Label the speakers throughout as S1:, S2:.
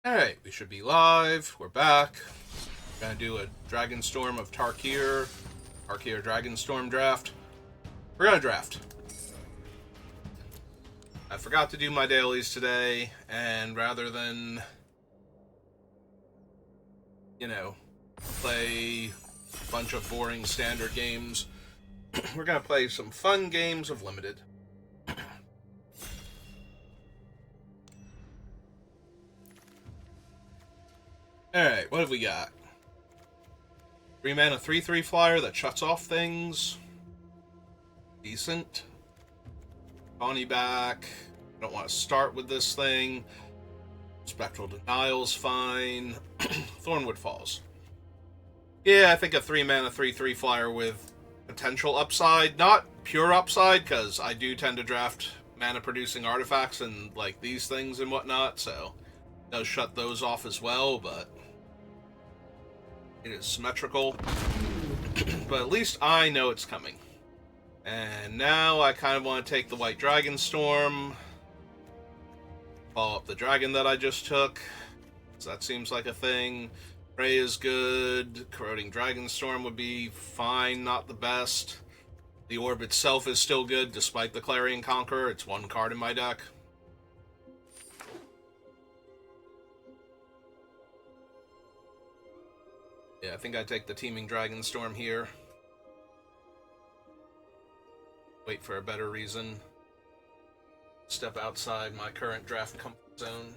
S1: Alright, we should be live. We're back. Gonna do a Dragonstorm of Tarkir. Tarkir Dragonstorm draft. We're gonna draft. I forgot to do my dailies today, and rather than, play a bunch of boring standard games, we're gonna play some fun games of Limited. Alright, what have we got? 3-mana 3/3 flyer that shuts off things. Decent. Tawny back. I don't want to start with this thing. Spectral Denial's fine. Thornwood Falls. Yeah, I think a 3-mana 3/3 flyer with potential upside. Not pure upside, because I do tend to draft mana-producing artifacts and, like, these things and whatnot, so it does shut those off as well, but it is symmetrical. But at least I know it's coming. And now I kind of want to take the White Dragonstorm, follow up the dragon that I just took, so that seems like a thing. Prey is good. Corroding Dragonstorm would be fine, not the best. The orb itself is still good, despite the Clarion Conqueror. It's one card in my deck. Yeah, I think I take the Teeming Dragonstorm here. Wait for a better reason. Step outside my current draft comfort zone.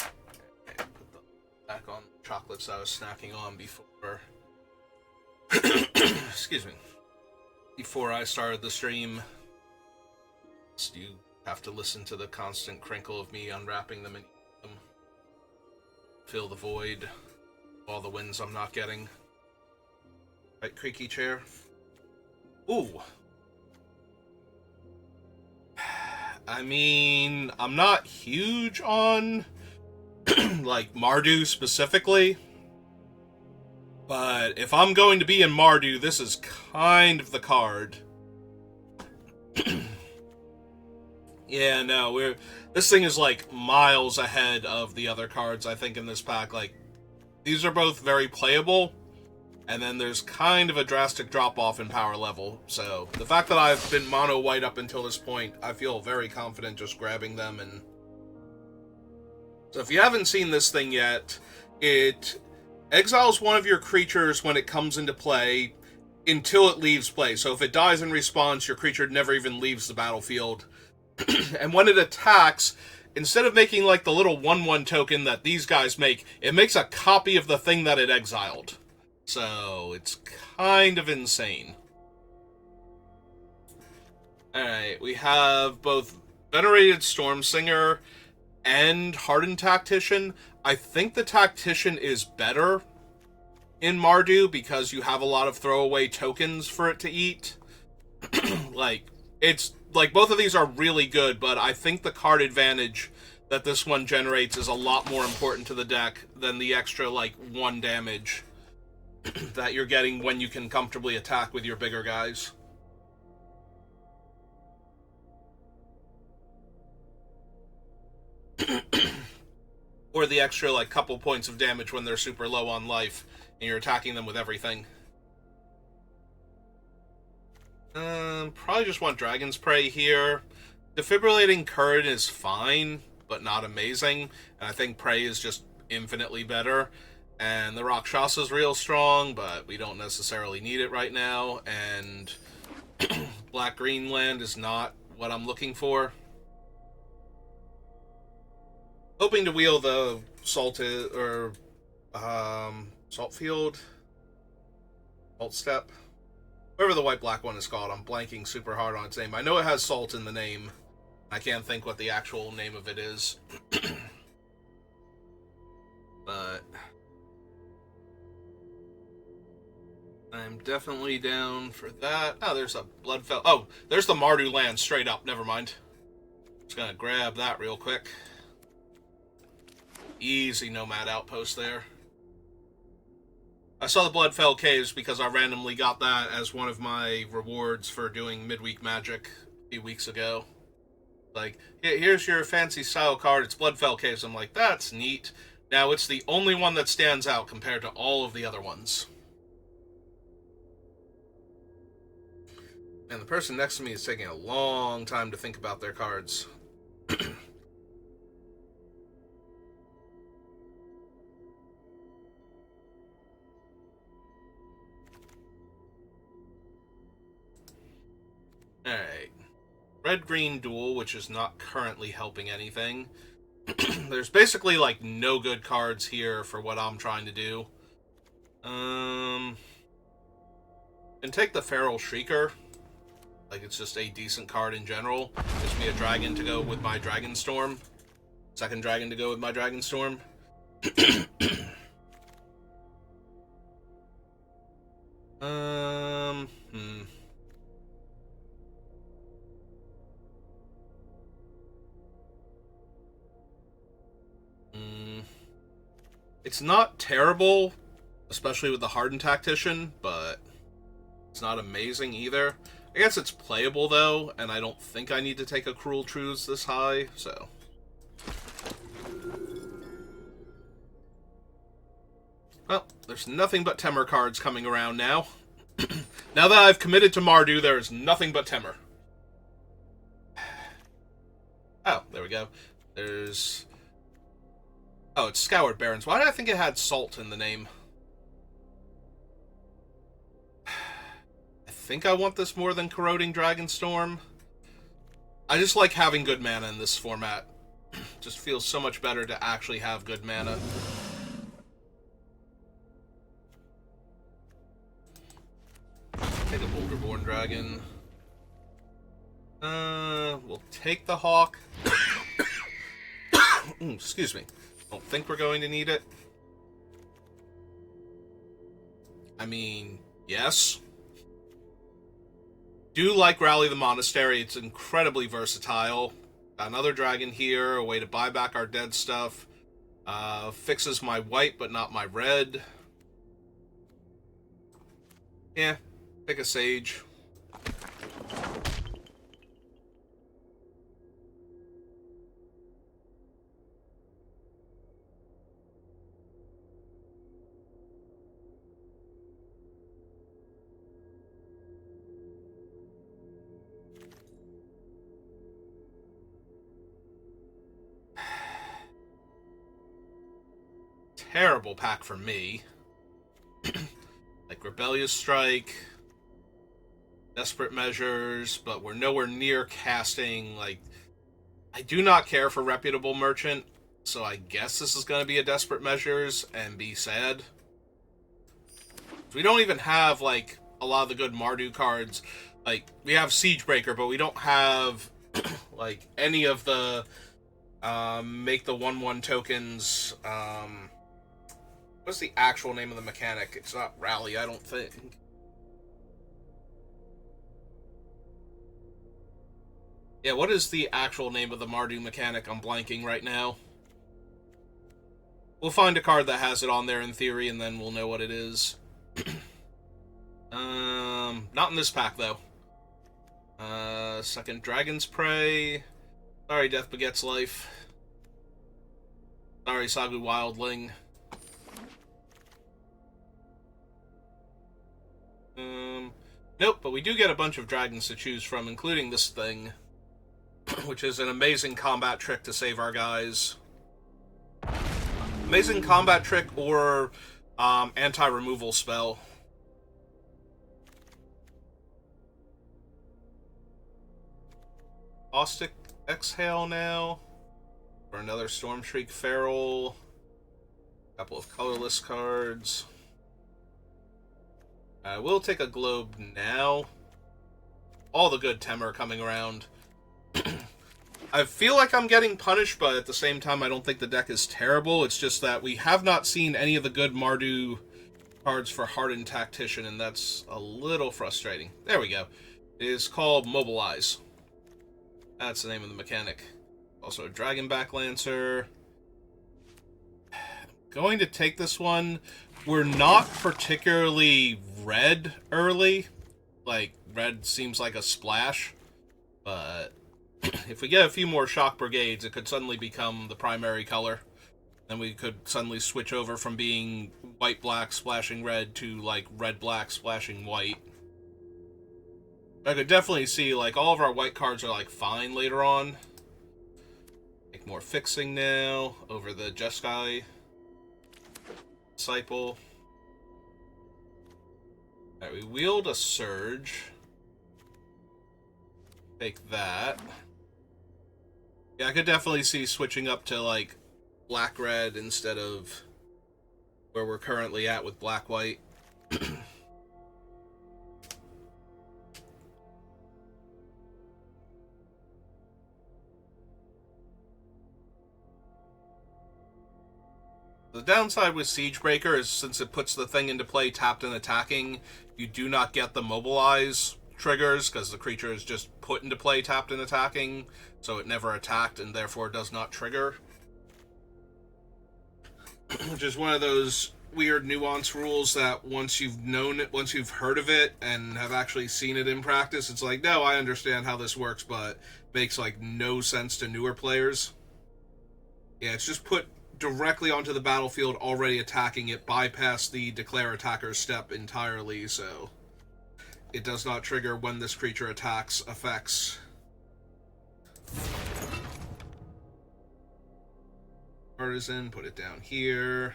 S1: Okay, put the back on the chocolates I was snacking on before. Excuse me. Before I started the stream. So you have to listen to the constant crinkle of me unwrapping them and eating them. Fill the void. All the wins I'm not getting. Right, creaky chair. Ooh. I mean, I'm not huge on, like, Mardu specifically. But if I'm going to be in Mardu, this is kind of the card. Yeah, no, this thing is, like, miles ahead of the other cards, I think, in this pack. Like, these are both very playable, and then there's kind of a drastic drop-off in power level. So, the fact that I've been mono-white up until this point, I feel very confident just grabbing them. And so if you haven't seen this thing yet, it exiles one of your creatures when it comes into play until it leaves play. So if it dies in response, your creature never even leaves the battlefield. And when it attacks, instead of making, like, the little 1/1 token that these guys make, it makes a copy of the thing that it exiled. So, it's kind of insane. Alright, we have both Venerated Stormsinger and Hardened Tactician. I think the Tactician is better in Mardu because you have a lot of throwaway tokens for it to eat. Like, both of these are really good, but I think the card advantage that this one generates is a lot more important to the deck than the extra, like, 1 damage that you're getting when you can comfortably attack with your bigger guys. Or the extra, like, couple points of damage when they're super low on life and you're attacking them with everything. Probably just want Dragon's Prey here. Defibrillating Current is fine, but not amazing. And I think Prey is just infinitely better. And the Rakshasa's real strong, but we don't necessarily need it right now. And Black-Green land is not what I'm looking for. Hoping to wheel the Salted, or, Saltfield? Salt Step? Whatever the white-black one is called, I'm blanking super hard on its name. I know it has salt in the name. I can't think what the actual name of it is. But I'm definitely down for that. Oh, there's a Bloodfell. Oh, there's the Mardu land straight up. Never mind. Just gonna grab that real quick. Easy Nomad Outpost there. I saw the Bloodfell Caves because I randomly got that as one of my rewards for doing midweek magic a few weeks ago. Like, here's your fancy style card, it's Bloodfell Caves. I'm like, that's neat. Now it's the only one that stands out compared to all of the other ones. And the person next to me is taking a long time to think about their cards. Alright. Red-green duel, which is not currently helping anything. There's basically, like, no good cards here for what I'm trying to do. And take the Feral Shrieker. Like, it's just a decent card in general. Gives me a dragon to go with my Dragonstorm. Second dragon to go with my Dragonstorm. It's not terrible, especially with the Hardened Tactician, but it's not amazing either. I guess it's playable, though, and I don't think I need to take a Cruel Truths this high, so... Well, there's nothing but Temur cards coming around now. Now that I've committed to Mardu, there is nothing but Temur. Oh, there we go. There's... Oh, it's Scoured Barrens. Why did I think it had Salt in the name? I think I want this more than Corroding Dragonstorm. I just like having good mana in this format. Just feels so much better to actually have good mana. Take a Boulderborn Dragon. We'll take the Hawk. Excuse me. Don't think we're going to need it. I mean, yes. Do like Rally the Monastery. It's incredibly versatile. Got another dragon here, a way to buy back our dead stuff. Fixes my white, but not my red. Yeah, pick a Sage. Terrible pack for me. Like Rebellious Strike, Desperate Measures, but we're nowhere near casting, like... I do not care for Reputable Merchant, so I guess this is going to be a Desperate Measures and be sad. We don't even have, like, a lot of the good Mardu cards. Like, we have Siegebreaker, but we don't have, like, any of the, make the 1/1 tokens, what's the actual name of the mechanic? It's not Rally, I don't think. Yeah, what is the actual name of the Mardu mechanic? I'm blanking right now. We'll find a card that has it on there in theory, and then we'll know what it is. Not in this pack, though. Second Dragon's Prey. Sorry, Death Begets Life. Sorry, Sagu Wildling. Nope, but we do get a bunch of dragons to choose from, including this thing, which is an amazing combat trick to save our guys. Amazing combat trick or anti-removal spell. Caustic Exhale now. For another Stormshriek Feral. A couple of colorless cards. I will take a Globe now. All the good Temur coming around. I feel like I'm getting punished, but at the same time, I don't think the deck is terrible. It's just that we have not seen any of the good Mardu cards for Hardened Tactician, and that's a little frustrating. There we go. It is called Mobilize. That's the name of the mechanic. Also a Dragonback Lancer. I'm going to take this one. We're not particularly red early. Like, red seems like a splash. But if we get a few more shock brigades, it could suddenly become the primary color. Then we could suddenly switch over from being white-black splashing red to, like, red-black splashing white. I could definitely see, like, all of our white cards are, like, fine later on. Make more fixing now over the Jeskai Disciple. Alright, we wield a Surge. Take that. Yeah, I could definitely see switching up to, like, black-red instead of where we're currently at with black-white. The downside with Siegebreaker is since it puts the thing into play tapped and attacking, you do not get the mobilize triggers because the creature is just put into play tapped and attacking, so it never attacked and therefore does not trigger. Which is one of those weird nuance rules that once you've known it, once you've heard of it and have actually seen it in practice, it's like, no, I understand how this works, but makes like no sense to newer players. Yeah, it's just put directly onto the battlefield already attacking it, bypass the declare attacker step entirely, so it does not trigger when this creature attacks effects. Partisan, put it down here.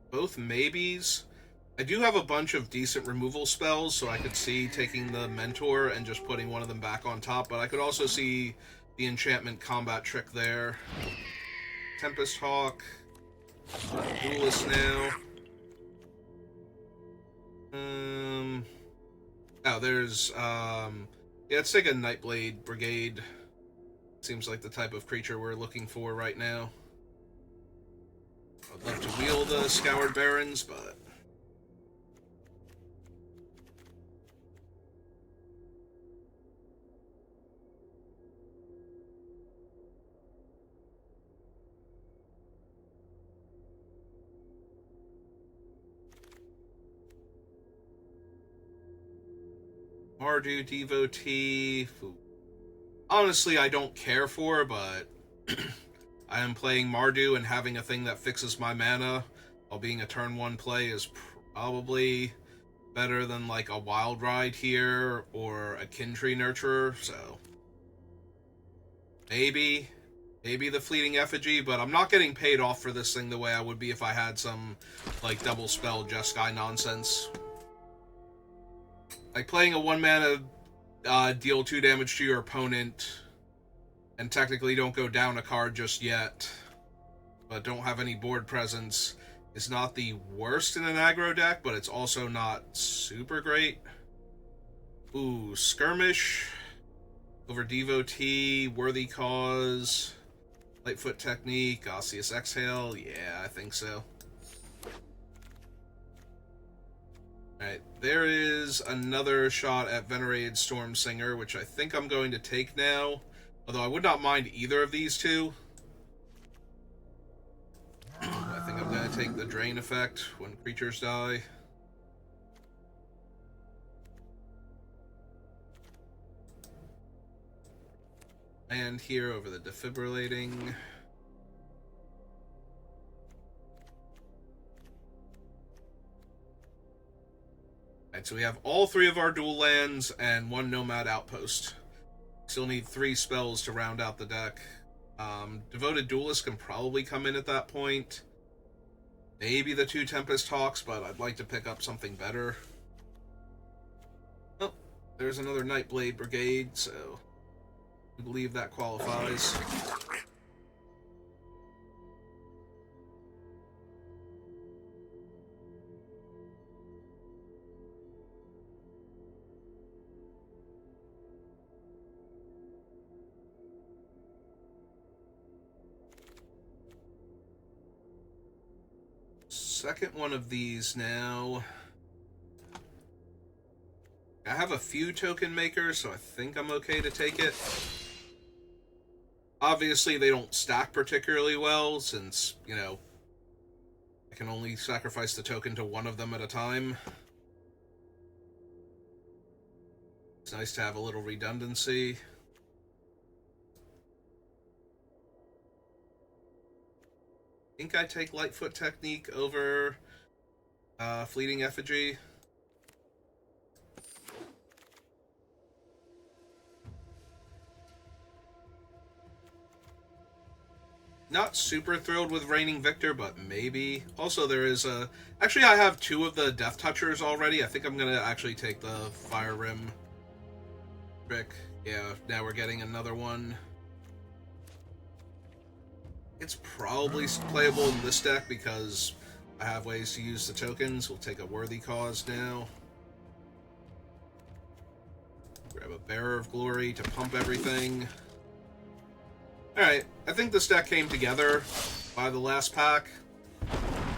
S1: Both maybes. I do have a bunch of decent removal spells, so I could see taking the Mentor and just putting one of them back on top, but I could also see the enchantment combat trick there. Tempest Hawk. Duelist now. Oh, there's, yeah, let's take a Nightblade Brigade. Seems like the type of creature we're looking for right now. I'd love to wield the Scoured Barons, but... Mardu Devotee. Honestly, I don't care for, but I am playing Mardu, and having a thing that fixes my mana while being a turn 1 play is probably better than like a Wild Ride here or a Kintree Nurturer, so maybe the Fleeting Effigy, but I'm not getting paid off for this thing the way I would be if I had some like double spell Jeskai nonsense. Like playing a 1 mana deal 2 damage to your opponent and technically don't go down a card just yet, but don't have any board presence, is not the worst in an aggro deck, but it's also not super great. Ooh, Skirmish over Devotee, Worthy Cause, Lightfoot Technique, Osseous Exhale. Yeah, I think so. Alright, there is another shot at Venerated Stormsinger, which I think I'm going to take now. Although I would not mind either of these two. I think I'm going to take the Drain effect when creatures die. And here over the Defibrillating. Alright, so we have all 3 of our dual lands and 1 Nomad Outpost. Still need 3 spells to round out the deck. Devoted Duelist can probably come in at that point. Maybe the 2 Tempest Hawks, but I'd like to pick up something better. Oh, there's another Nightblade Brigade, so I believe that qualifies. Second one of these now. I have a few token makers, so I think I'm okay to take it. Obviously, they don't stack particularly well since, you know, I can only sacrifice the token to one of them at a time. It's nice to have a little redundancy. I think I take Lightfoot Technique over Fleeting Effigy. Not super thrilled with Reigning Victor, but maybe. Also, there is a... Actually, I have two of the Death Touchers already. I think I'm going to actually take the Fire Rim trick. Yeah, now we're getting another one. It's probably playable in this deck because I have ways to use the tokens. We'll take a Worthy Cause now. Grab a Bearer of Glory to pump everything. Alright, I think this deck came together by the last pack.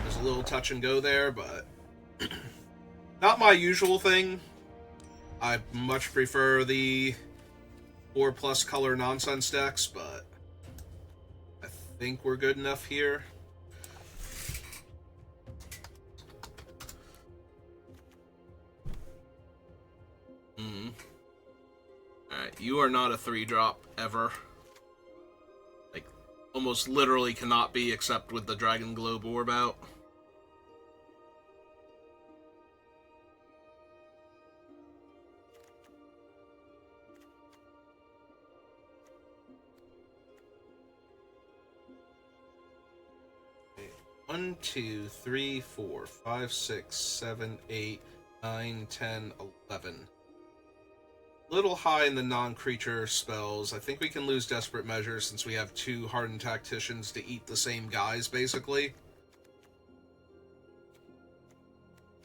S1: There's a little touch and go there, but not my usual thing. I much prefer the 4+ color nonsense decks, but I think we're good enough here. Alright, you are not a 3-drop ever. Like, almost literally cannot be except with the Dragon Globe Orb out. Okay. 1, 2, 3, 4, 5, 6, 7, 8, 9, 10, 11. Little high in the non-creature spells. I think we can lose Desperate Measure since we have 2 Hardened Tacticians to eat the same guys, basically.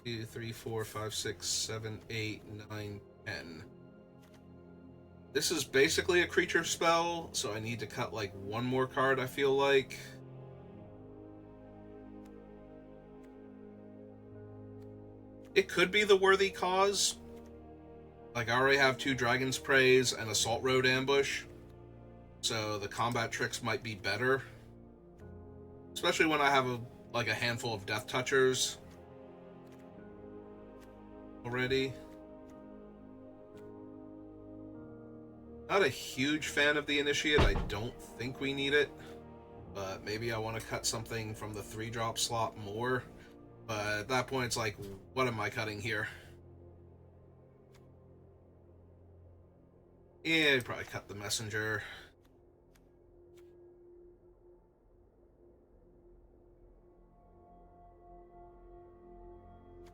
S1: 2, 3, 4, 5, 6, 7, 8, 9, 10. This is basically a creature spell, so I need to cut like one more card, I feel like. It could be the Worthy Cause. Like, I already have 2 Dragon's Praise and Assault Road Ambush, so the combat tricks might be better. Especially when I have a handful of Death Touchers already. Not a huge fan of the Initiate. I don't think we need it, but maybe I want to cut something from the 3-drop slot more. But at that point, it's like, what am I cutting here? Yeah, I'd probably cut the Messenger.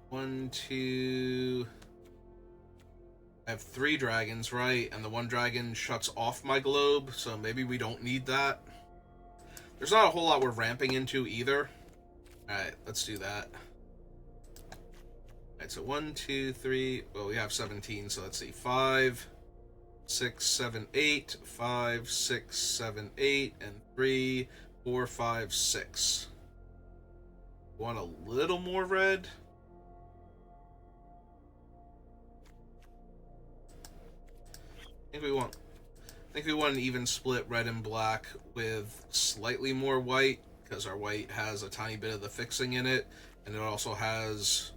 S1: One, two... I have 3 dragons, right? And the 1 dragon shuts off my globe, so maybe we don't need that. There's not a whole lot we're ramping into either. Alright, let's do that. Alright, so 1, 2, 3... Well, we have 17, so let's see. 5... 6, 7, 8, 5, 6, 7, 8, and 3, 4, 5, 6. Want a little more red? I think we want an even split red and black with slightly more white, because our white has a tiny bit of the fixing in it, and it also has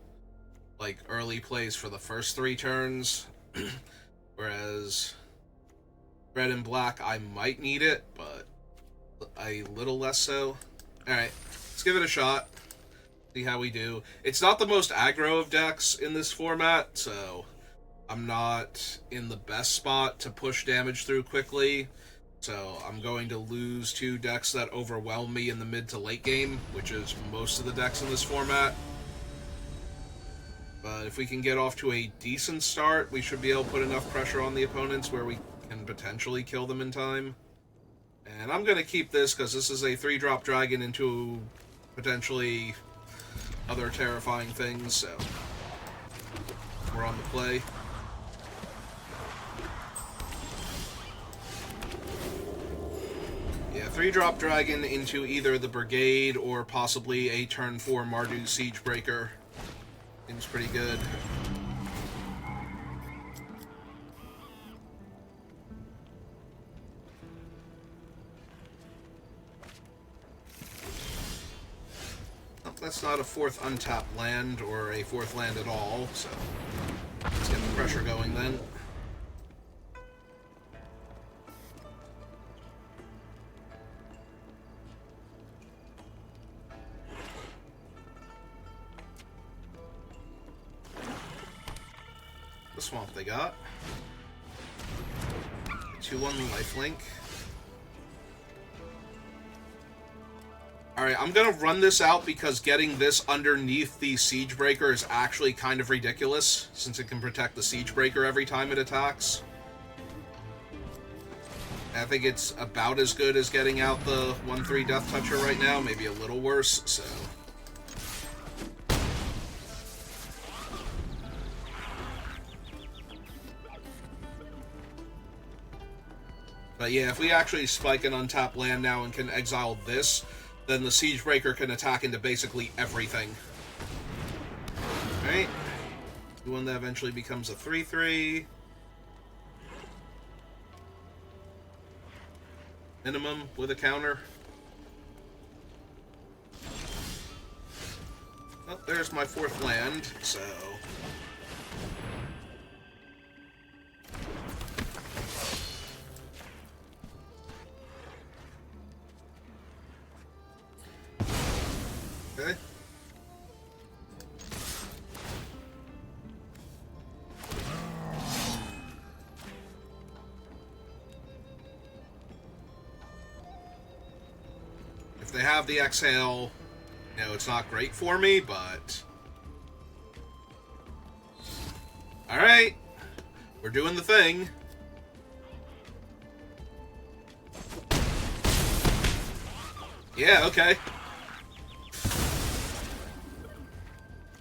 S1: like early plays for the first 3 turns. Whereas red and black, I might need it, but a little less so. Alright, let's give it a shot. See how we do. It's not the most aggro of decks in this format, so I'm not in the best spot to push damage through quickly. So I'm going to lose 2 decks that overwhelm me in the mid to late game, which is most of the decks in this format. But if we can get off to a decent start, we should be able to put enough pressure on the opponents where we can potentially kill them in time. And I'm going to keep this because this is a 3-drop dragon into potentially other terrifying things, so we're on the play. Yeah, 3-drop dragon into either the Brigade or possibly a turn 4 Mardu Siegebreaker. Seems pretty good. that's not a fourth untapped land or a fourth land at all, so let's get the pressure going then. The swamp they got. 2-1 lifelink. Alright, I'm gonna run this out because getting this underneath the Siege Breaker is actually kind of ridiculous, since it can protect the Siege Breaker every time it attacks. I think it's about as good as getting out the 1-3 Death Toucher right now, maybe a little worse, so... But yeah, if we actually spike an untapped land now and can exile this, then the Siege Breaker can attack into basically everything. Alright. The one that eventually becomes a 3-3. Minimum with a counter. Oh, there's my fourth land, so... Okay. If they have the exhale, you know, it's not great for me, but... Alright. We're doing the thing. Yeah, okay.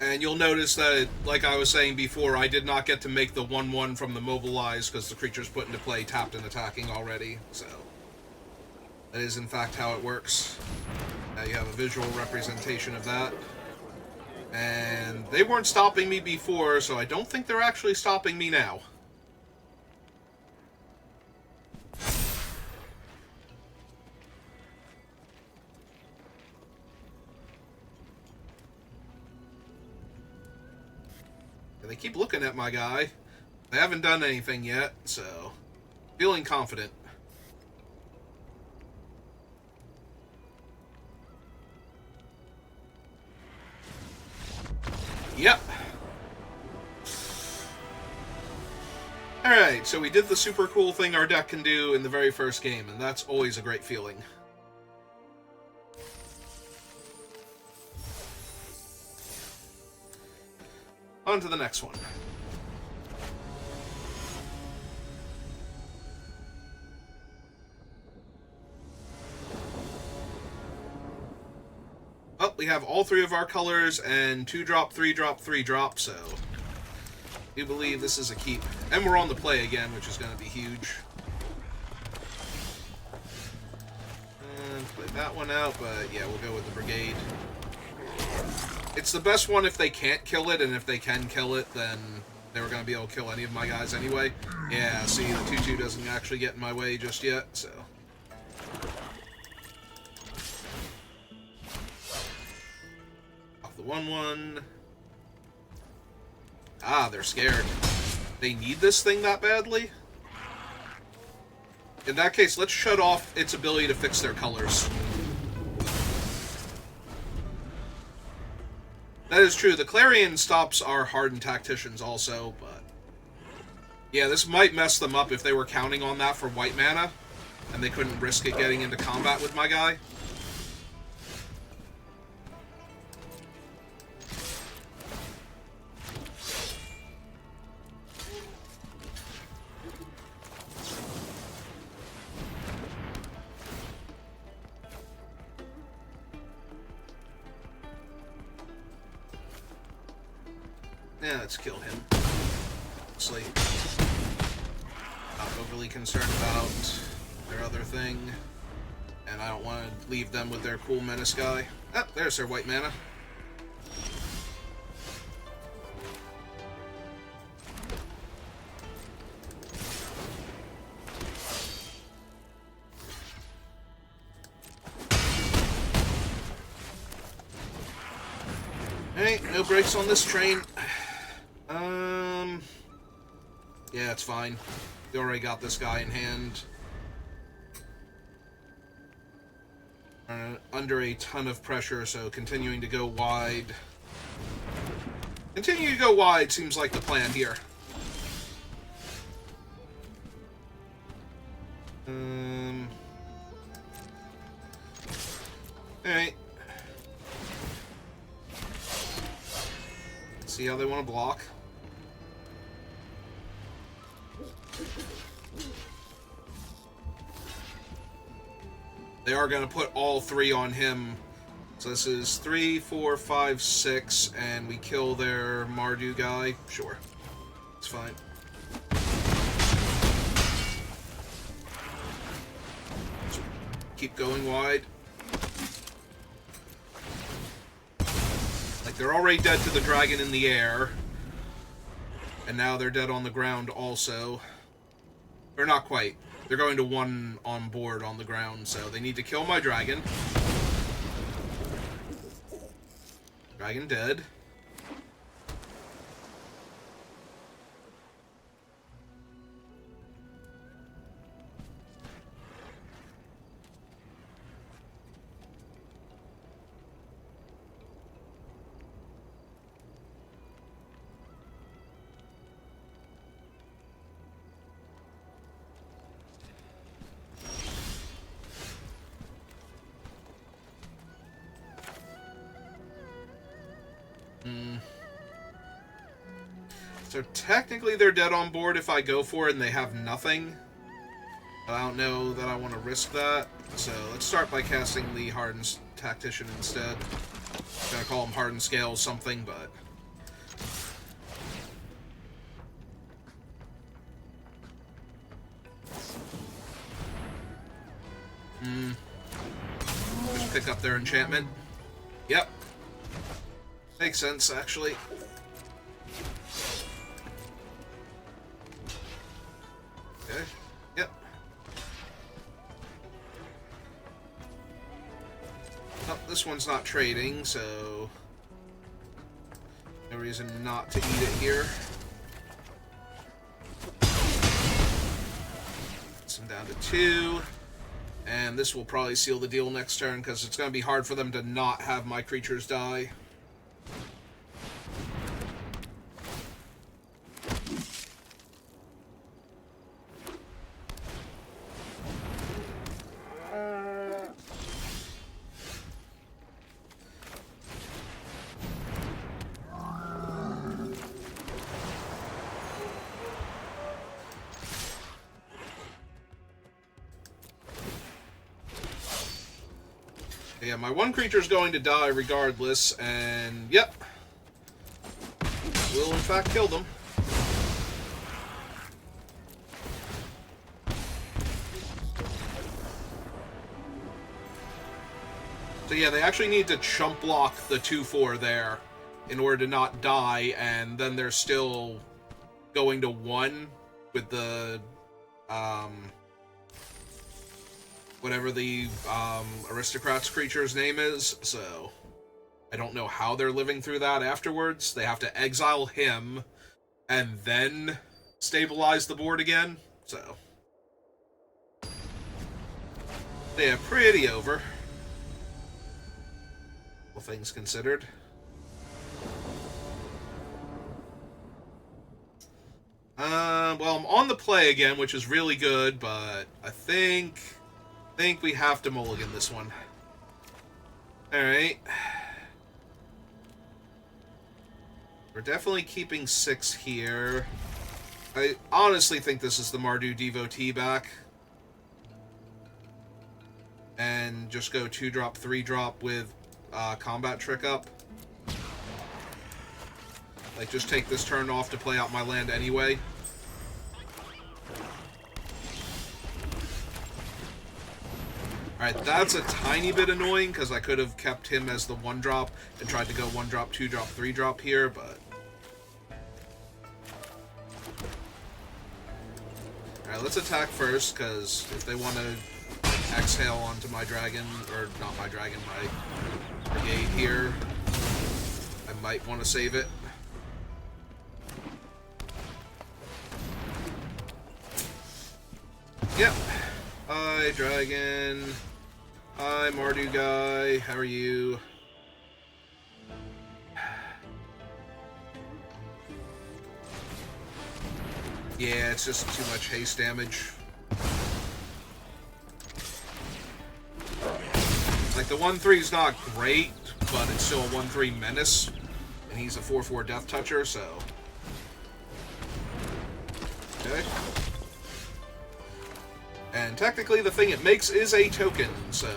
S1: And you'll notice that, like I was saying before, I did not get to make the 1-1 from the mobilize because the creature's put into play tapped and attacking already, so... That is, in fact, how it works. Now you have a visual representation of that. And they weren't stopping me before, so I don't think they're actually stopping me now. And they keep looking at my guy. They haven't done anything yet, so... Feeling confident. Yep. Alright, so we did the super cool thing our deck can do in the very first game, and that's always a great feeling. On to the next one. Oh, we have all three of our colors and 2-drop, 3-drop, 3-drop, so we believe this is a keep. And we're on the play again, which is going to be huge. And play that one out, but yeah, we'll go with the Brigade. It's the best one if they can't kill it, and if they can kill it, then they were going to be able to kill any of my guys anyway. Yeah, see, the 2-2 doesn't actually get in my way just yet, so... The 1-1. Ah, they're scared. They need this thing that badly? In that case, let's shut off its ability to fix their colors. That is true. The Clarion stops our hardened tacticians also, but... Yeah, this might mess them up if they were counting on that for white mana, and they couldn't risk it getting into combat with my guy. Yeah, let's kill him. Honestly, not overly concerned about their other thing, and I don't want to leave them with their cool menace guy. Ah, there's their white mana. Alright, no brakes on this train. Yeah, it's fine. We already got this guy in hand. Under a ton of pressure, so continuing to go wide. Continuing to go wide seems like the plan here. Alright. See how they want to block. They are going to put all three on him. So this is 3, 4, 5, 6, and we kill their Mardu guy. Sure. It's fine. Keep going wide. Like, they're already dead to the dragon in the air. And now they're dead on the ground also. Or not quite. They're going to 1 on board on the ground, so they need to kill my dragon. Dragon dead. So technically they're dead on board if I go for it and they have nothing. But I don't know that I want to risk that. So let's start by casting the Hardened Tactician instead. I'm gonna call him Hardened Scale something, but... Just pick up their enchantment. Yep. Makes sense, actually. Okay. Yep. Oh, this one's not trading, so... no reason not to eat it here. Gets them down to 2. And this will probably seal the deal next turn, because it's going to be hard for them to not have my creatures die. Yeah, my one creature's going to die regardless, and yep. Will in fact kill them. So yeah, they actually need to chump block the 2/4 there in order to not die, and then they're still going to 1 with the whatever the aristocrat's creature's name is, so I don't know how they're living through that afterwards. They have to exile him and then stabilize the board again, so yeah, pretty over, all things considered. Well, I'm on the play again, which is really good, but I think we have to mulligan this one. Alright. We're definitely keeping 6 here. I honestly think this is the Mardu Devotee back. And just go 2-drop, 3-drop with Combat Trick up. Like, just take this turn off to play out my land anyway. Alright, that's a tiny bit annoying, because I could have kept him as the 1-drop and tried to go 1-drop, 2-drop, 3-drop here, but... Alright, let's attack first, because if they want to exhale onto my dragon, or not my dragon, my brigade here, I might want to save it. Yep. Hi, Dragon. Hi, Mardu guy. How are you? Yeah, it's just too much haste damage. Like, the 1-3 is not great, but it's still a 1-3 menace. And he's a 4-4 death toucher, so... Okay. And technically the thing it makes is a token, so...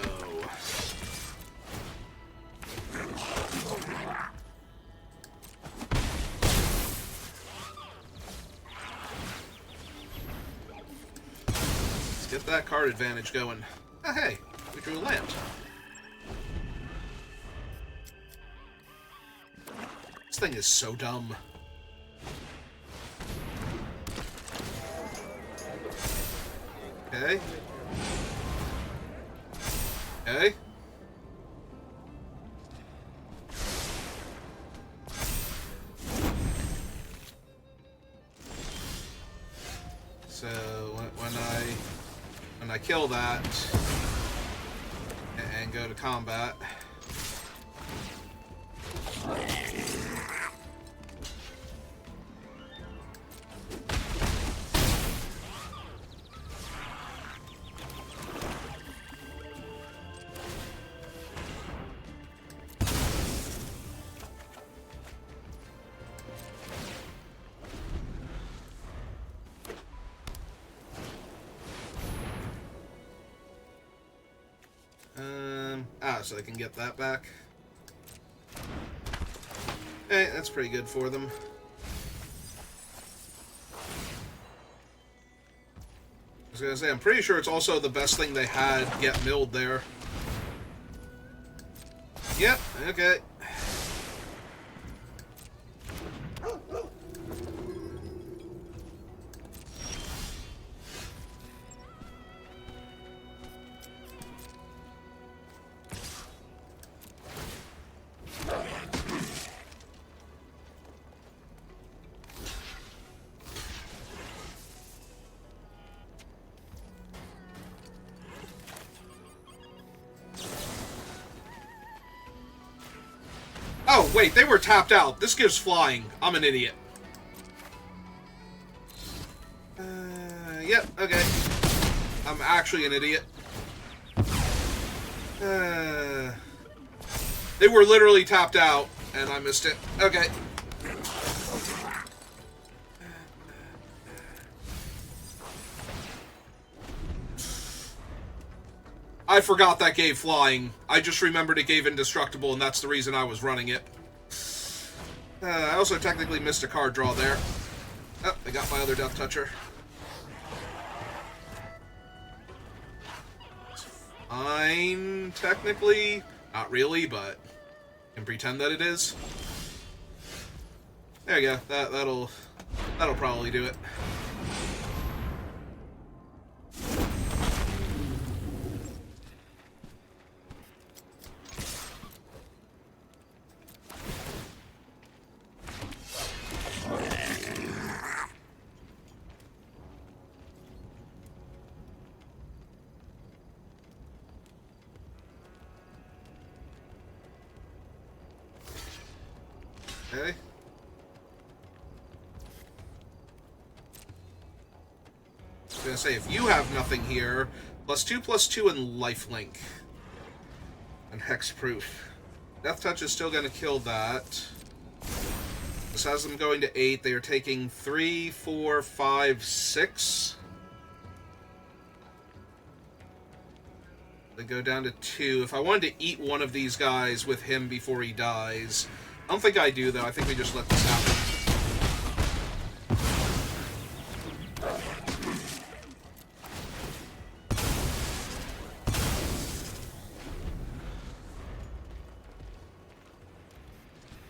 S1: Let's get that card advantage going. Oh, hey, we drew a land. This thing is so dumb. Okay. Okay. So when I kill that and go to combat. So they can get that back. Hey, that's pretty good for them. I was gonna say, I'm pretty sure it's also the best thing they had get milled there. Yep, okay. Oh, wait, they were tapped out. This gives flying. I'm an idiot. Yep, okay. I'm actually an idiot. They were literally tapped out, and I missed it. Okay. I forgot that gave flying. I just remembered it gave indestructible, and that's the reason I was running it. I also technically missed a card draw there. Oh, I got my other Death Toucher. It's fine, technically. Not really, but I can pretend that it is. There you go. That'll probably do it. Okay. I was gonna say, if you have nothing here, +2/+2 and lifelink. And hexproof. Death Touch is still gonna kill that. This has them going to 8. They are taking 3, 4, 5, 6. They go down to 2. If I wanted to eat one of these guys with him before he dies... I don't think I do, though. I think we just let this happen.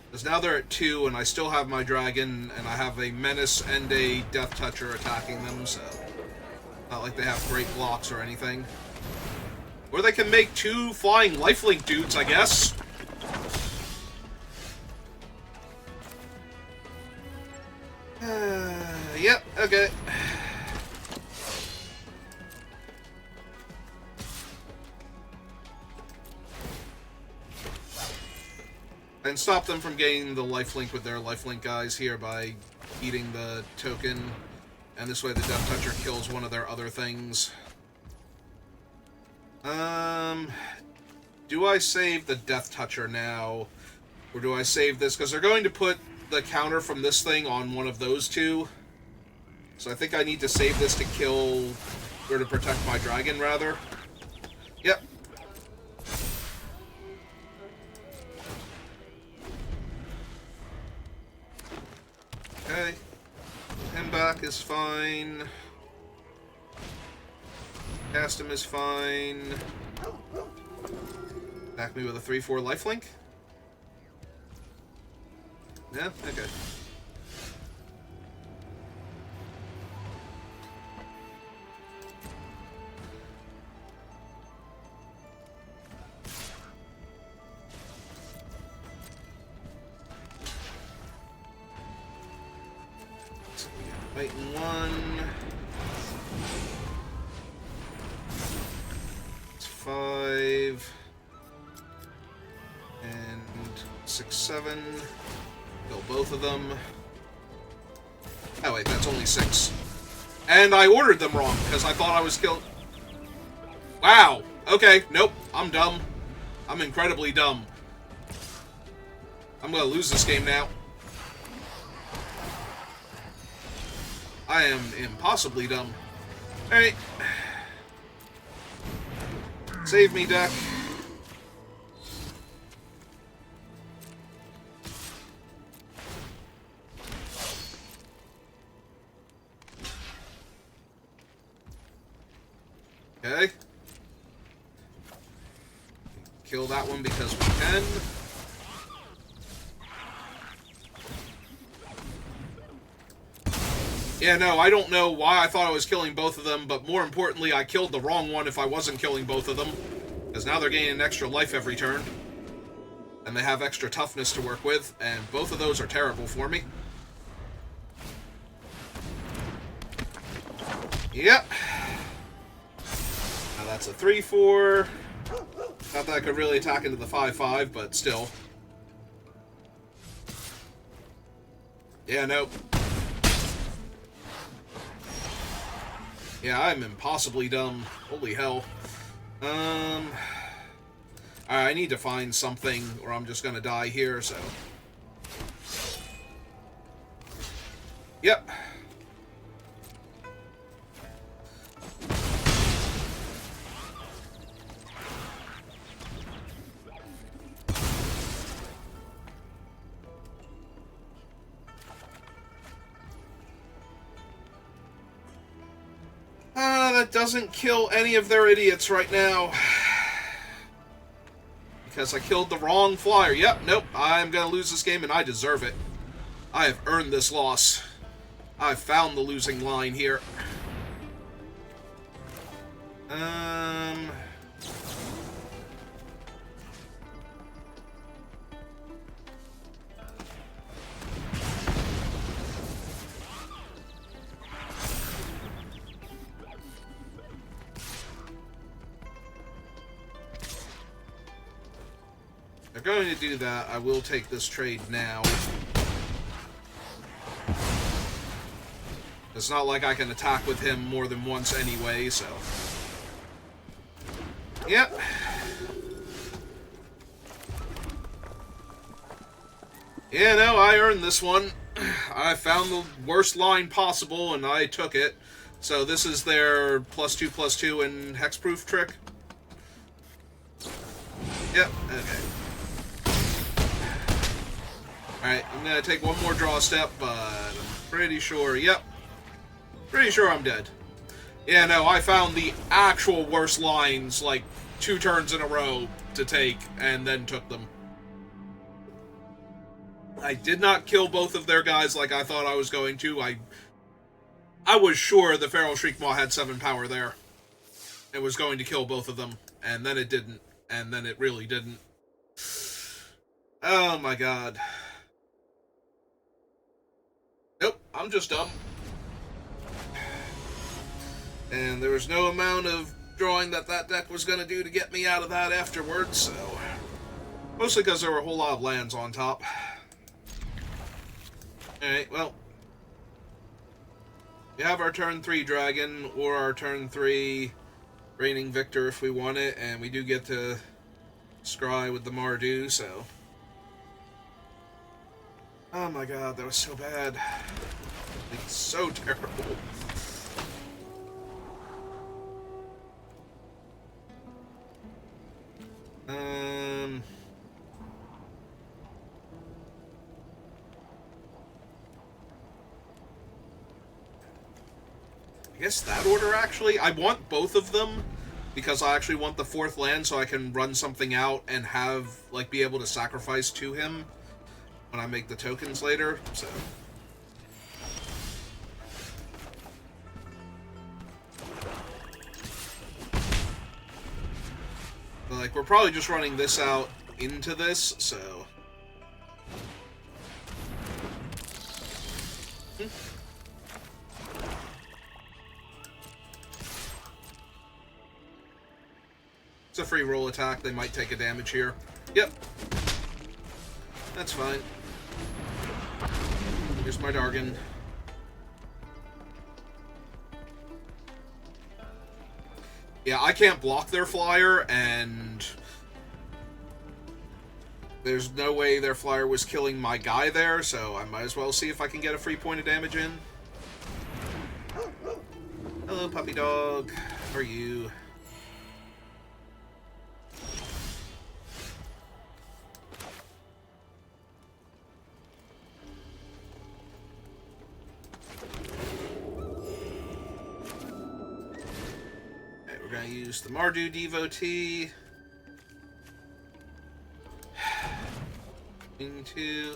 S1: Because now they're at 2, and I still have my dragon, and I have a menace and a death toucher attacking them, so... Not like they have great blocks or anything. Or they can make 2 flying lifelink dudes, I guess. Okay. And stop them from getting the lifelink with their lifelink guys here by eating the token. And this way the Death Toucher kills one of their other things. Do I save the Death Toucher now? Or do I save this? Because they're going to put the counter from this thing on one of those two. So I think I need to save this to kill... or to protect my dragon, rather. Yep. Okay. Him back is fine. Cast him is fine. Attack me with a 3/4 lifelink? Yeah? Okay. Fighting one. It's 5. And 6, 7. Kill both of them. Oh wait, that's only 6. And I ordered them wrong, because I thought I was killed. Wow. Okay, nope. I'm dumb. I'm incredibly dumb. I'm gonna lose this game now. I am impossibly dumb. Alright. Save me, deck. Okay. Kill that one because we can. Yeah, no, I don't know why I thought I was killing both of them, but more importantly, I killed the wrong one if I wasn't killing both of them. Because now they're gaining an extra life every turn. And they have extra toughness to work with, and both of those are terrible for me. Yep. Now that's a 3/4. Not that I could really attack into the 5/5, but still. Yeah, nope. Yeah, I'm impossibly dumb. Holy hell. Alright, I need to find something, or I'm just gonna die here, so... Yep. That doesn't kill any of their idiots right now. Because I killed the wrong flyer. Yep, nope, I'm gonna lose this game and I deserve it. I have earned this loss. I've found the losing line here. They're going to do that. I will take this trade now. It's not like I can attack with him more than once anyway, so... Yep. Yeah, no, I earned this one. I found the worst line possible, and I took it. So this is their +2/+2 and hexproof trick. Yep, okay. Alright, I'm gonna take one more draw step, but I'm pretty sure, yep. Pretty sure I'm dead. Yeah, no, I found the actual worst lines, like, 2 turns in a row to take, and then took them. I did not kill both of their guys like I thought I was going to. I was sure the Feral Shriekmaw had 7 power there. It was going to kill both of them, and then it didn't. And then it really didn't. Oh my god. Nope, I'm just dumb. And there was no amount of drawing that deck was going to do to get me out of that afterwards, so... Mostly because there were a whole lot of lands on top. Alright, well... We have our turn 3 dragon, or our turn 3 reigning victor if we want it, and we do get to scry with the Mardu, so... Oh my god, that was so bad. It's so terrible. I guess that order, actually. I want both of them, because I actually want the 4th land so I can run something out and have, like, be able to sacrifice to him when I make the tokens later, so... But, like, we're probably just running this out into this, so... It's a free roll attack. They might take a damage here. Yep. That's fine. Here's my Dargon. Yeah, I can't block their flyer, and there's no way their flyer was killing my guy there, so I might as well see if I can get a free point of damage in. Hello, puppy dog. How are you? We're going to use the Mardu Devotee. Into...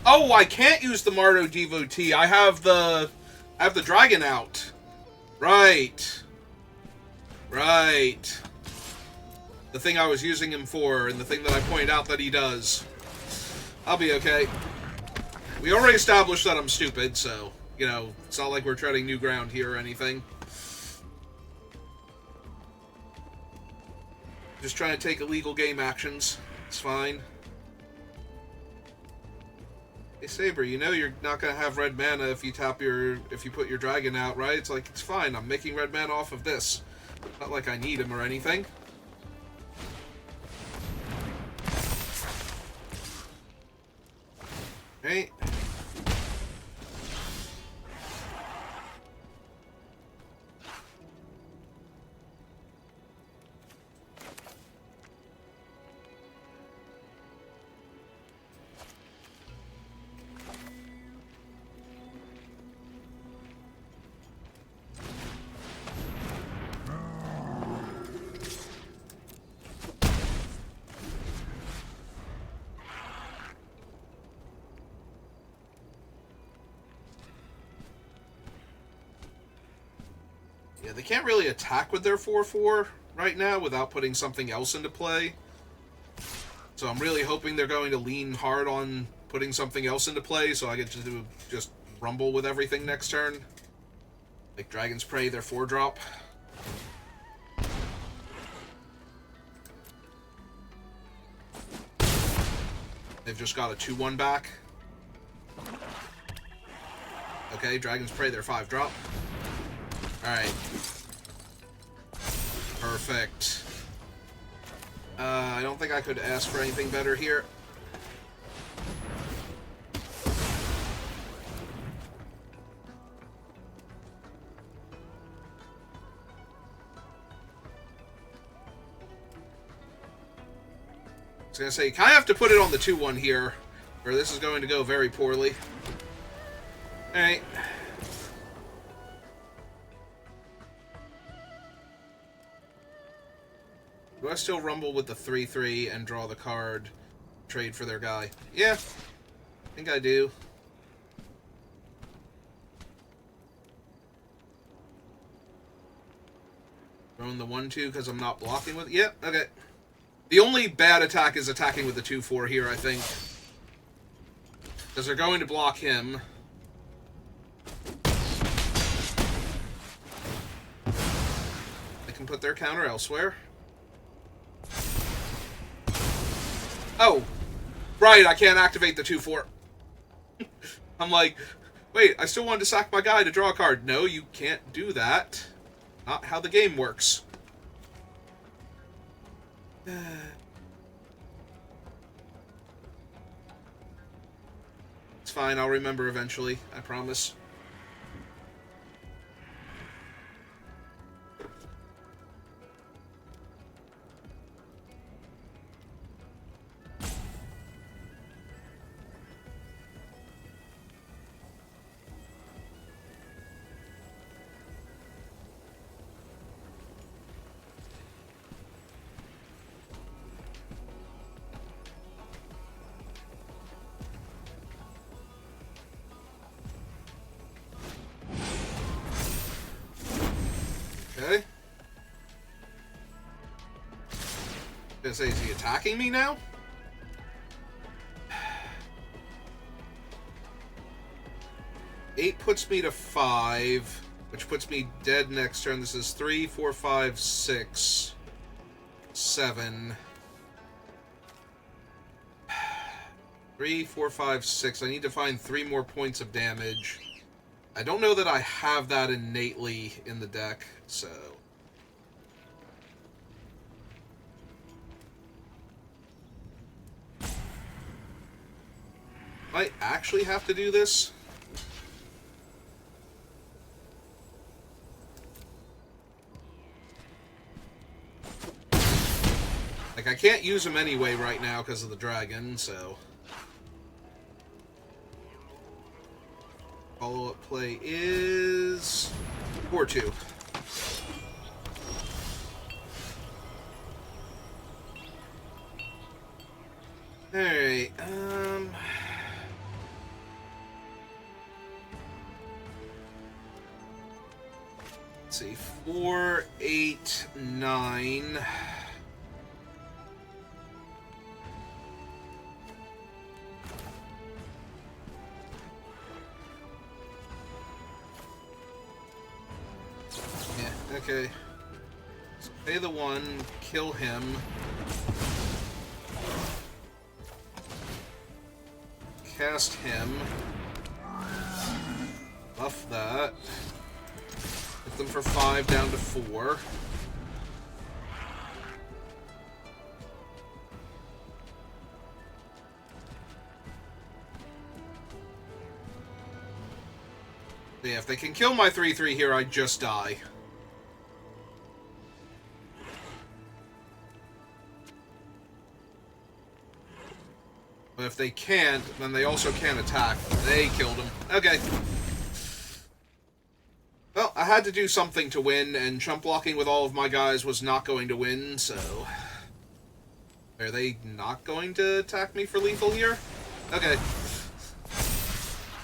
S1: Oh, I can't use the Mardu Devotee. I have the dragon out. Right. Right. The thing I was using him for, and the thing that I pointed out that he does. I'll be okay. We already established that I'm stupid, so, you know, it's not like we're treading new ground here or anything. Just trying to take illegal game actions. It's fine. Hey Saber, you know you're not gonna have red mana if you put your dragon out, right? It's like, it's fine, I'm making red mana off of this. Not like I need him or anything. Right. Yeah, they can't really attack with their 4/4 right now without putting something else into play. So I'm really hoping they're going to lean hard on putting something else into play so I get to just rumble with everything next turn. Like Dragon's Prey, their 4-drop. They've just got a 2/1 back. Okay, Dragon's Prey, their 5-drop. Alright. Perfect. I don't think I could ask for anything better here. I was gonna say, you kind of have to put it on the 2/1 here, or this is going to go very poorly. Alright. Do I still rumble with the 3/3 and draw the card, trade for their guy? Yeah, I think I do. Throwing the 1/2 because I'm not blocking with... Yep, yeah, okay. The only bad attack is attacking with the 2/4 here, I think. Because they're going to block him. can put their counter elsewhere. Oh! Right, I can't activate the 2/4. I'm like, wait, I still wanted to sack my guy to draw a card. No, you can't do that. Not how the game works. It's fine, I'll remember eventually, I promise. Okay. Gonna say, is he attacking me now? Eight puts me to 5, which puts me dead next turn. This is 3, 4, 5, 6, 7. 3, 4, 5, 6. I need to find 3 more points of damage. I don't know that I have that innately in the deck, so... Might actually have to do this. Like, I can't use them anyway right now because of the dragon, so... Follow-up play is... 4-2. Alright, let's see, 4, 8, 9... Okay. So pay the 1, kill him. Cast him. Buff that. Hit them for 5 down to 4. Yeah, if they can kill my 3/3 here, I just die. But if they can't, then they also can't attack. They killed him. Okay. Well, I had to do something to win, and chump blocking with all of my guys was not going to win, so... Are they not going to attack me for lethal here? Okay.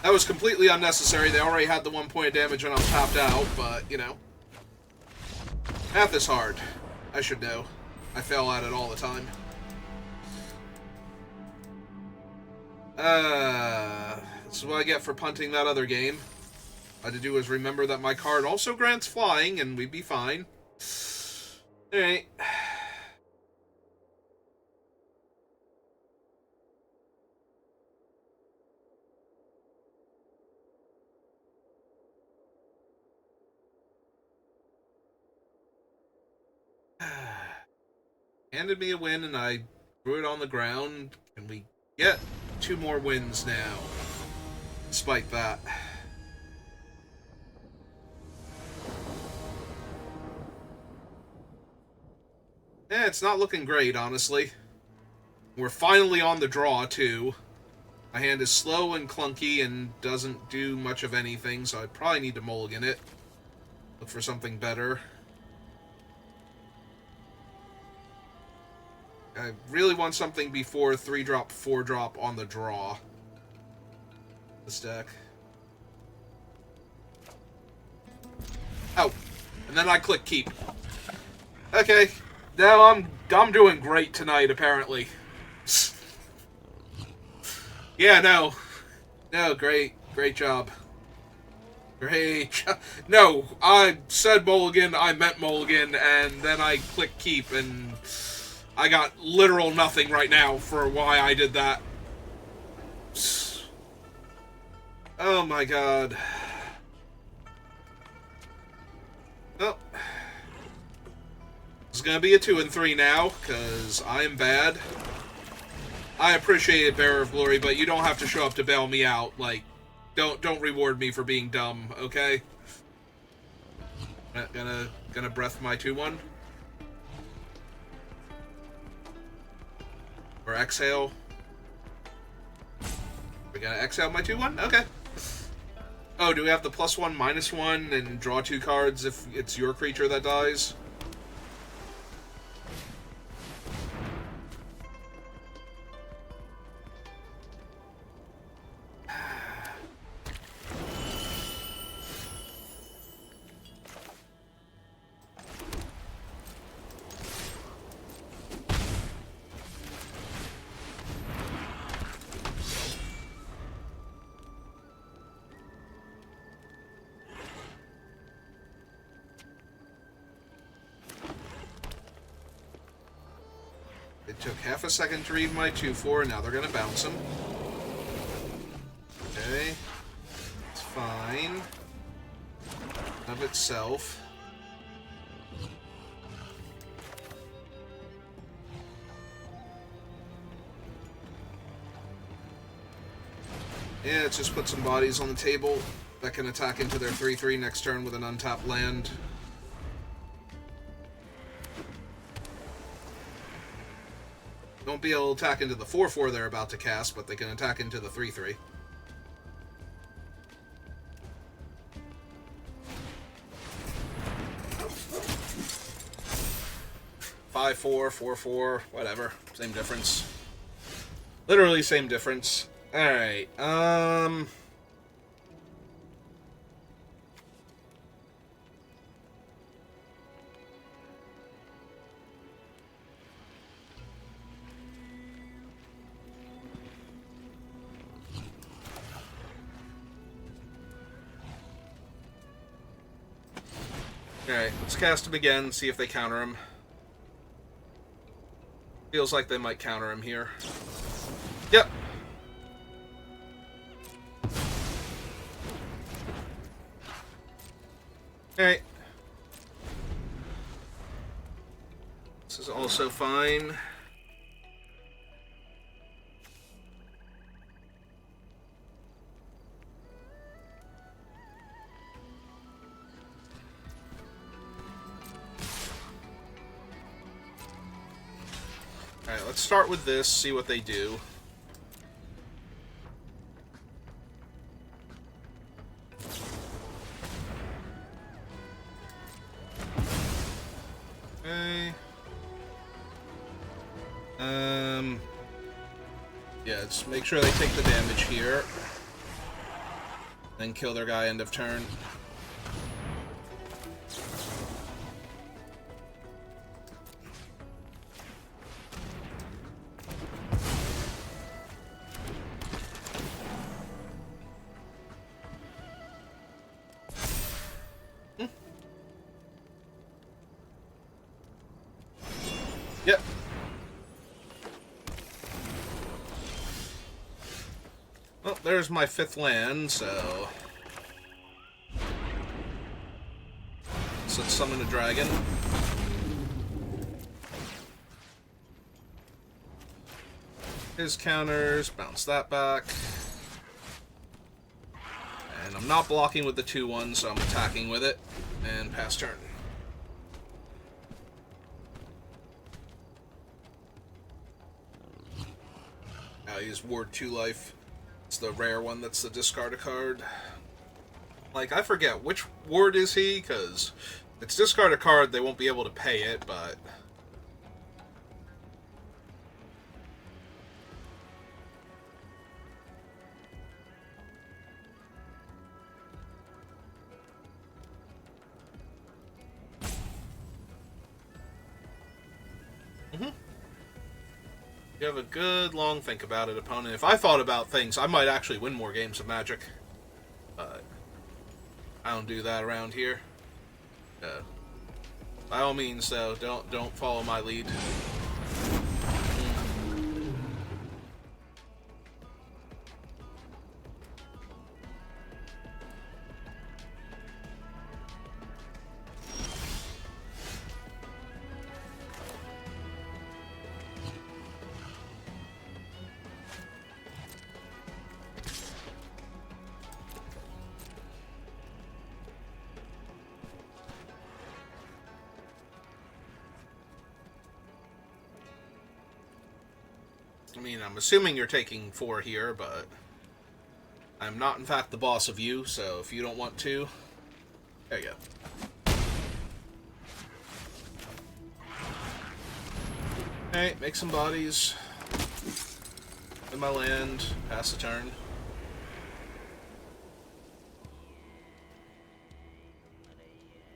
S1: That was completely unnecessary. They already had the 1 point of damage when I was tapped out, but, you know. Math is hard. I should know. I fail at it all the time. This is what I get for punting that other game. All I had to do was remember that my card also grants flying, and we'd be fine. Alright. Handed me a win, and I threw it on the ground. Can we get 2 more wins now? Despite that. Yeah, it's not looking great, honestly. We're finally on the draw, too. My hand is slow and clunky and doesn't do much of anything, so I probably need to mulligan it. Look for something better. I really want something before 3-drop, 4-drop on the draw. This deck. Oh, and then I click keep. Okay, now I'm doing great tonight, apparently. Yeah, no, great job. Great. No, I said mulligan, I meant mulligan, and then I clicked keep, and I got literal nothing right now for why I did that. Oh my god. Oh. It's gonna be a 2 and 3 now, because I am bad. I appreciate it, Bearer of Glory, but you don't have to show up to bail me out. Like, don't reward me for being dumb, okay? Gonna breath my 2-1. Or exhale. We're gonna exhale my 2-1? Okay. Oh, do we have the +1, -1, and draw 2 cards if it's your creature that dies? It took half a second to read my 2-4, now they're gonna bounce him. Okay. It's fine. Of itself. Yeah, let's just put some bodies on the table that can attack into their 3-3 next turn with an untapped land. Won't be able to attack into the 4-4 they're about to cast, but they can attack into the 3-3. Five, 4, 4, whatever. Same difference. Literally same difference. Alright, Alright, let's cast him again, see if they counter him. Feels like they might counter him here. Yep. Alright. This is also fine. Alright, let's start with this, see what they do. Okay. Yeah, just make sure they take the damage here. Then kill their guy end of turn. Yep. Well, there's my 5th land, so... Let's summon a dragon. His counters, bounce that back. And I'm not blocking with the 2-1, so I'm attacking with it. And pass turn. I use Ward 2 life. It's the rare one that's the discard a card. Like, I forget, which ward is he? Because if it's discard a card, they won't be able to pay it, but... You have a good long think about it, opponent. If I thought about things, I might actually win more games of Magic. But I don't do that around here. By all means, though, don't follow my lead. I mean, I'm assuming you're taking 4 here, but I'm not, in fact, the boss of you, so if you don't want to, there you go. Alright, make some bodies. In my land, pass the turn.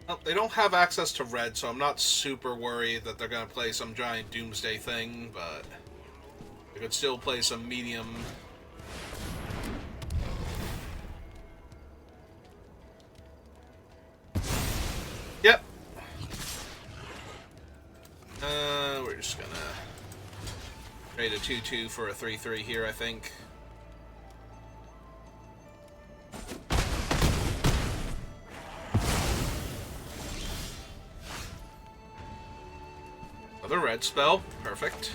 S1: Well, they don't have access to red, so I'm not super worried that they're going to play some giant doomsday thing, but they could still play some medium. Yep. We're just gonna trade a 2-2 for a 3-3 here, I think. Another red spell. Perfect.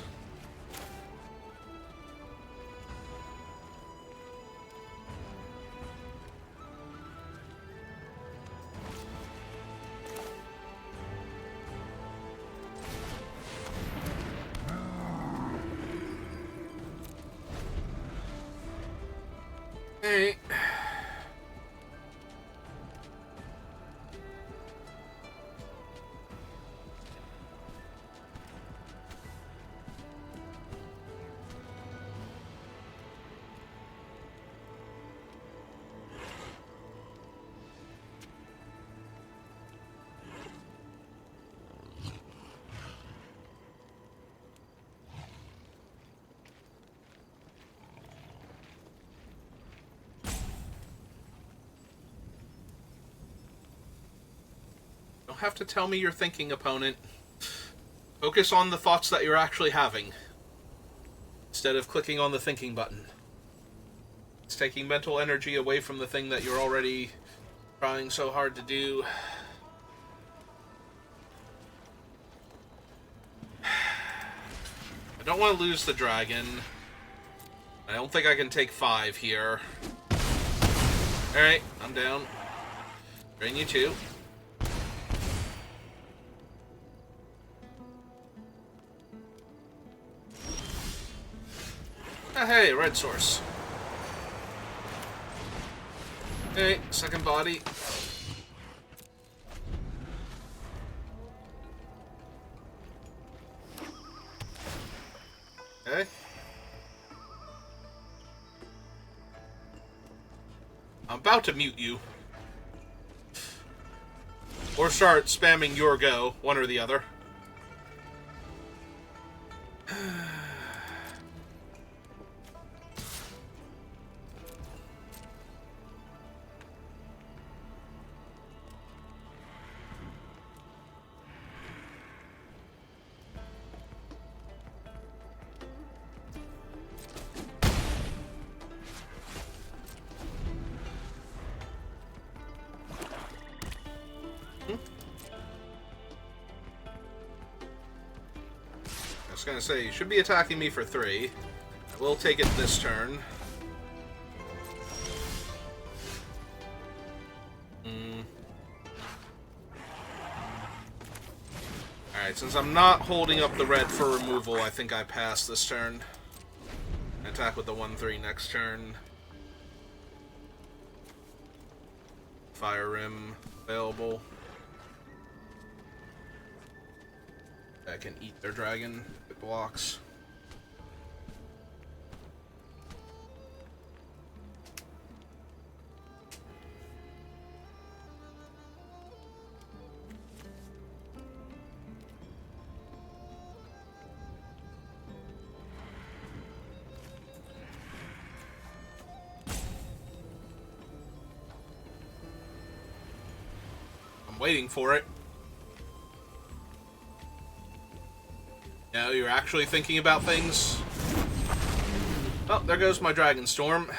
S1: Hey. Don't have to tell me you're thinking, opponent. Focus on the thoughts that you're actually having, instead of clicking on the thinking button. It's taking mental energy away from the thing that you're already trying so hard to do. I don't want to lose the dragon. I don't think I can take 5 here. Alright, I'm down. Drain you 2. Oh, hey, red source. Hey, second body. Okay. I'm about to mute you. Or start spamming your go, one or the other. I was gonna say, you should be attacking me for 3. I will take it this turn. Alright, since I'm not holding up the red for removal, I think I pass this turn. Attack with the 1-3 next turn. Fire Rim available. I can eat their dragon. It blocks. waiting for it. Now you're actually thinking about things. Oh, there goes my Dragonstorm.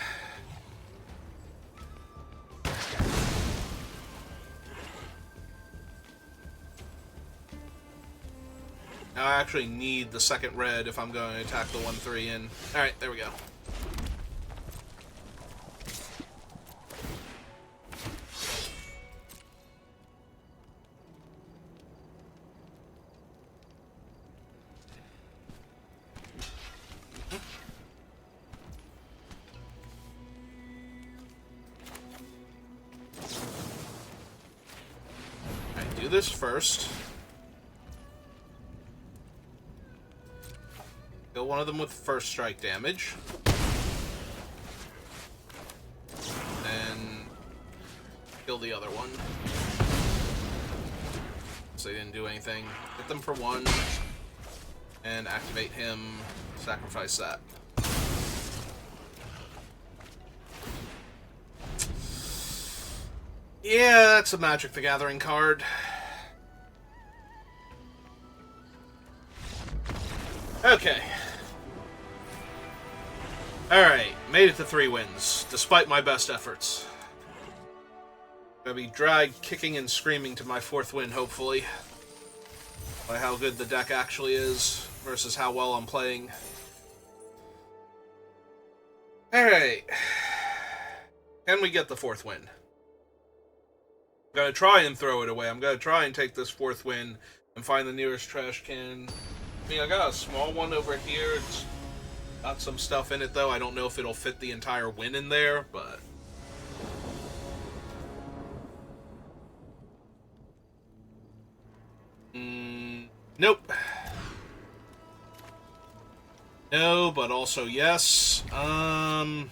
S1: Now I actually need the second red if I'm going to attack the 1-3 in. Alright, there we go. Do this first. Kill one of them with first strike damage. And kill the other one. So they didn't do anything. Hit them for one. And activate him. Sacrifice that. Yeah, that's a Magic the Gathering card. Okay. Alright, made it to 3 wins, despite my best efforts. Gonna be dragged kicking and screaming to my 4th win, hopefully. By how good the deck actually is, versus how well I'm playing. Alright. Can we get the 4th win? I'm gonna try and throw it away. I'm gonna try and take this 4th win and find the nearest trash can. I mean, I got a small one over here. It's got some stuff in it, though. I don't know if it'll fit the entire win in there, but... Nope. No, but also yes. I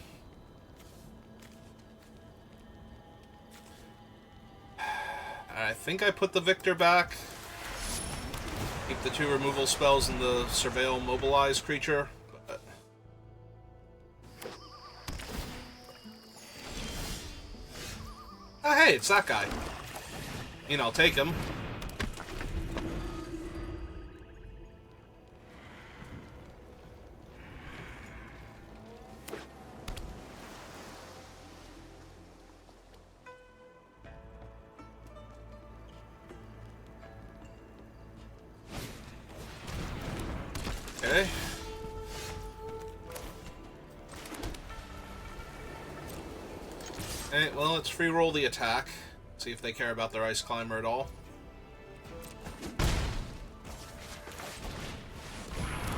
S1: think I put the Victor back. Keep the 2 removal spells and the Surveil Mobilize creature. But... Oh, hey, it's that guy. I mean, I'll take him. Okay. Okay, well, let's free roll the attack. See if they care about their Ice Climber at all.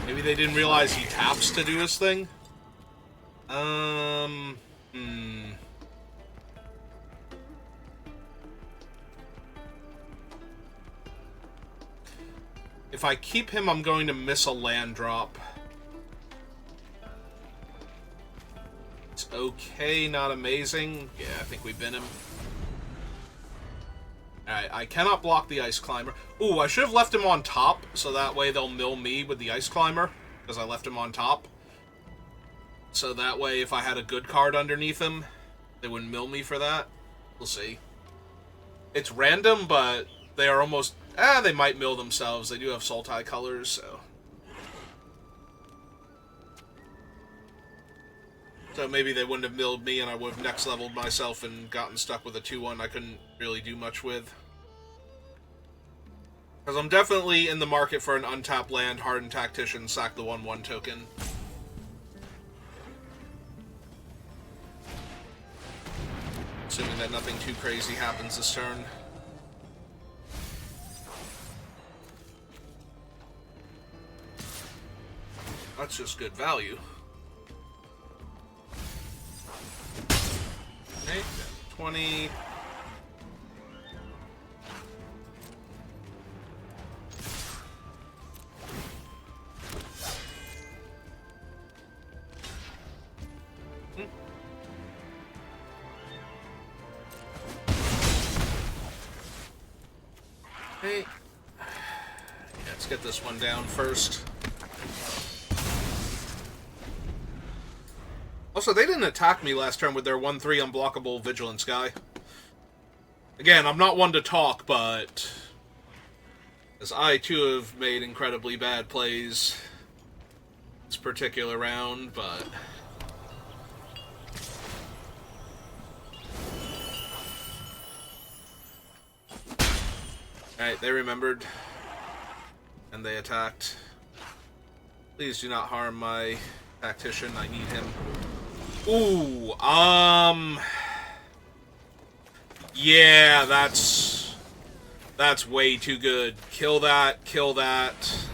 S1: Maybe they didn't realize he taps to do his thing? If I keep him, I'm going to miss a land drop. It's okay, not amazing. Yeah, I think we bin him. Alright, I cannot block the Ice Climber. Ooh, I should have left him on top, so that way they'll mill me with the Ice Climber, because I left him on top. So that way, if I had a good card underneath him, they wouldn't mill me for that. We'll see. It's random, but they are almost... they might mill themselves. They do have Sultai colors, so... So maybe they wouldn't have milled me, and I would have next leveled myself and gotten stuck with a 2-1 I couldn't really do much with. Because I'm definitely in the market for an untapped land, Hardened Tactician, sack the 1/1 token. Assuming that nothing too crazy happens this turn. That's just good value. Okay, 20. Okay. Yeah, let's get this one down first. Also, they didn't attack me last turn with their 1/3 unblockable Vigilance guy. Again, I'm not one to talk, but as I too have made incredibly bad plays this particular round, but alright, they remembered and they attacked. Please do not harm my tactician, I need him. Ooh, yeah, that's way too good. Kill that, kill that.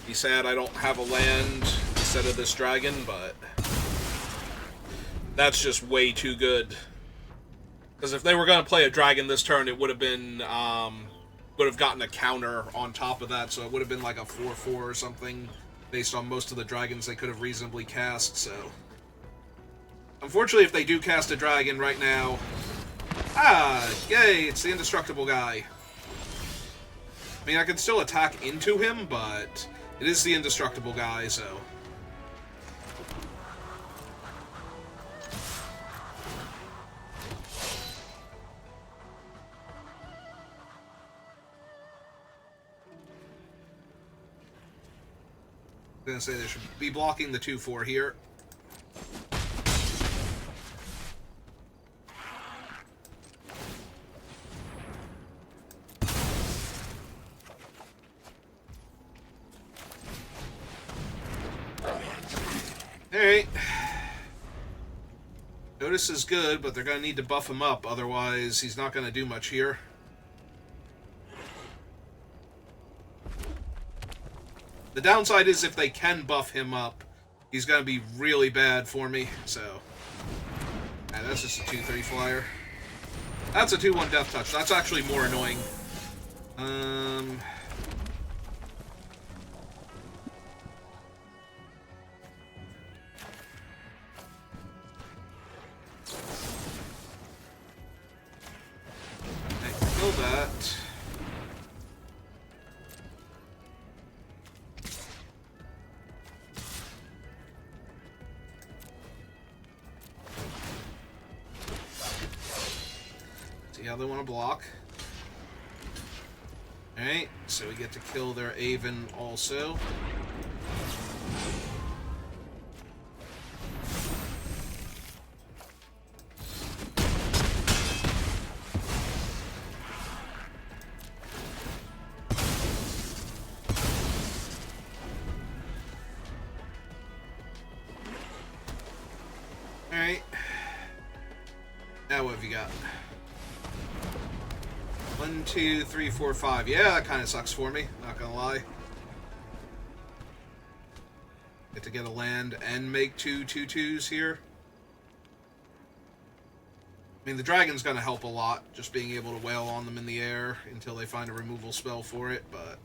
S1: Be sad I don't have a land instead of this dragon, but that's just way too good. Because if they were going to play a dragon this turn, it would have been, would have gotten a counter on top of that, so it would have been like a 4-4 or something, based on most of the dragons they could have reasonably cast, so. Unfortunately, if they do cast a dragon right now... Ah, yay, it's the indestructible guy. I mean, I can still attack into him, but it is the indestructible guy, so... I'm gonna say they should be blocking the 2-4 here. Alright. Notice is good, but they're gonna need to buff him up, otherwise he's not gonna do much here. The downside is if they can buff him up, he's going to be really bad for me, so... Yeah, that's just a 2-3 flyer. That's a 2-1 Death Touch. That's actually more annoying. Okay, kill that. How they want to block. Alright, so we get to kill their Aven also. Alright. Now what have you got? 1, 2, 3, 4, 5. Yeah, that kind of sucks for me, not gonna lie. Get to get a land and make 2 2/2s here. I mean, the dragon's gonna help a lot, just being able to wail on them in the air until they find a removal spell for it, but...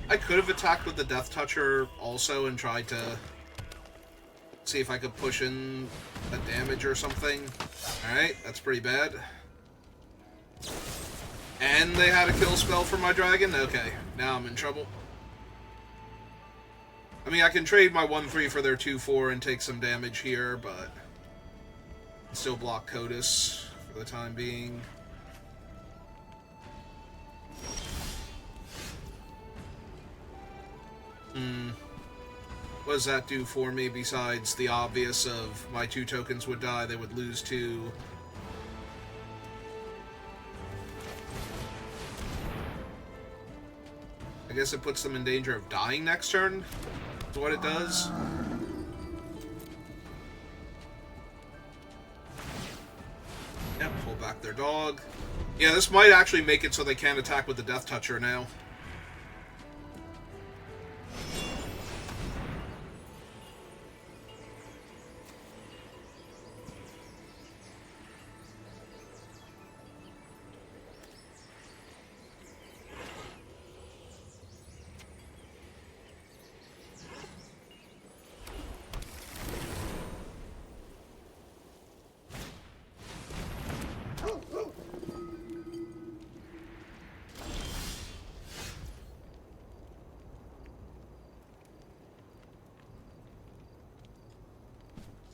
S1: I could have attacked with the Death Toucher also and tried to see if I could push in a damage or something. Alright, that's pretty bad. And they had a kill spell for my dragon? Okay, now I'm in trouble. I mean, I can trade my 1-3 for their 2-4 and take some damage here, but still block Codus for the time being. What does that do for me besides the obvious of my 2 tokens would die, they would lose 2. I guess it puts them in danger of dying next turn, is what it does. Yep, pull back their dog. Yeah, this might actually make it so they can't attack with the Death Toucher now.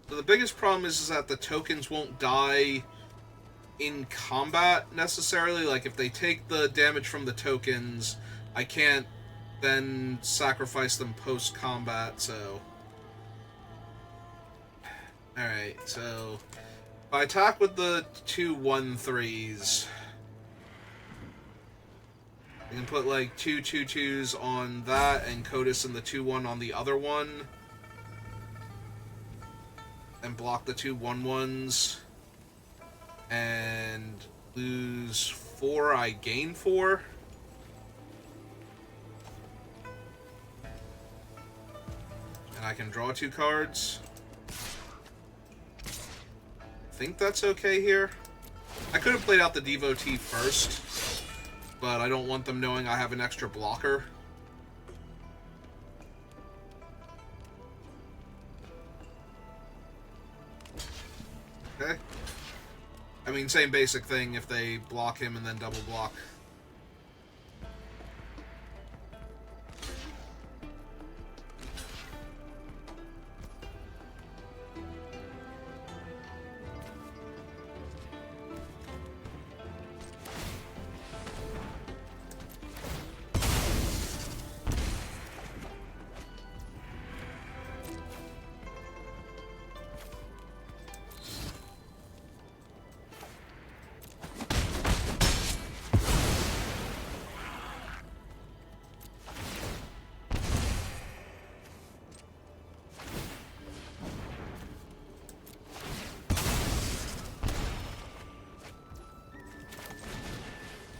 S1: So the biggest problem is that the tokens won't die in combat necessarily. Like, if they take the damage from the tokens, I can't then sacrifice them post-combat, so... Alright, so... If I attack with the 2/1/3s, I can put like 2/2/2s on that and Codis and the 2/1 on the other one. And block the 2/1/1s. And lose 4, I gain 4. And I can draw 2 cards. I think that's okay here. I could have played out the Devotee first, but I don't want them knowing I have an extra blocker. Okay. I mean, same basic thing if they block him and then double block.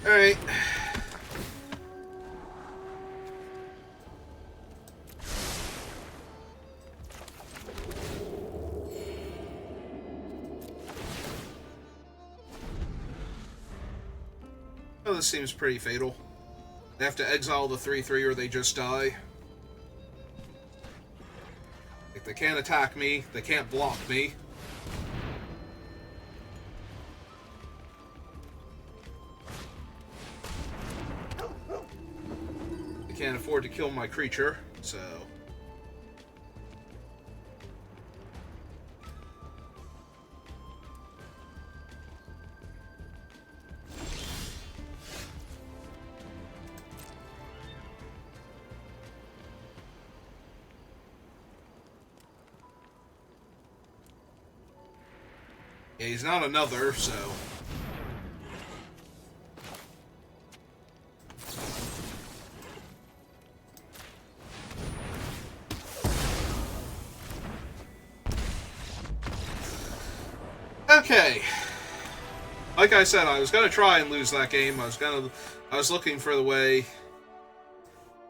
S1: Alright. Oh, this seems pretty fatal. They have to exile the 3/3 or they just die. Like, they can't attack me, they can't block me. Can't afford to kill my creature, so... Yeah, he's not another, so... Okay. Like I said, I was gonna try and lose that game. I was looking for the way.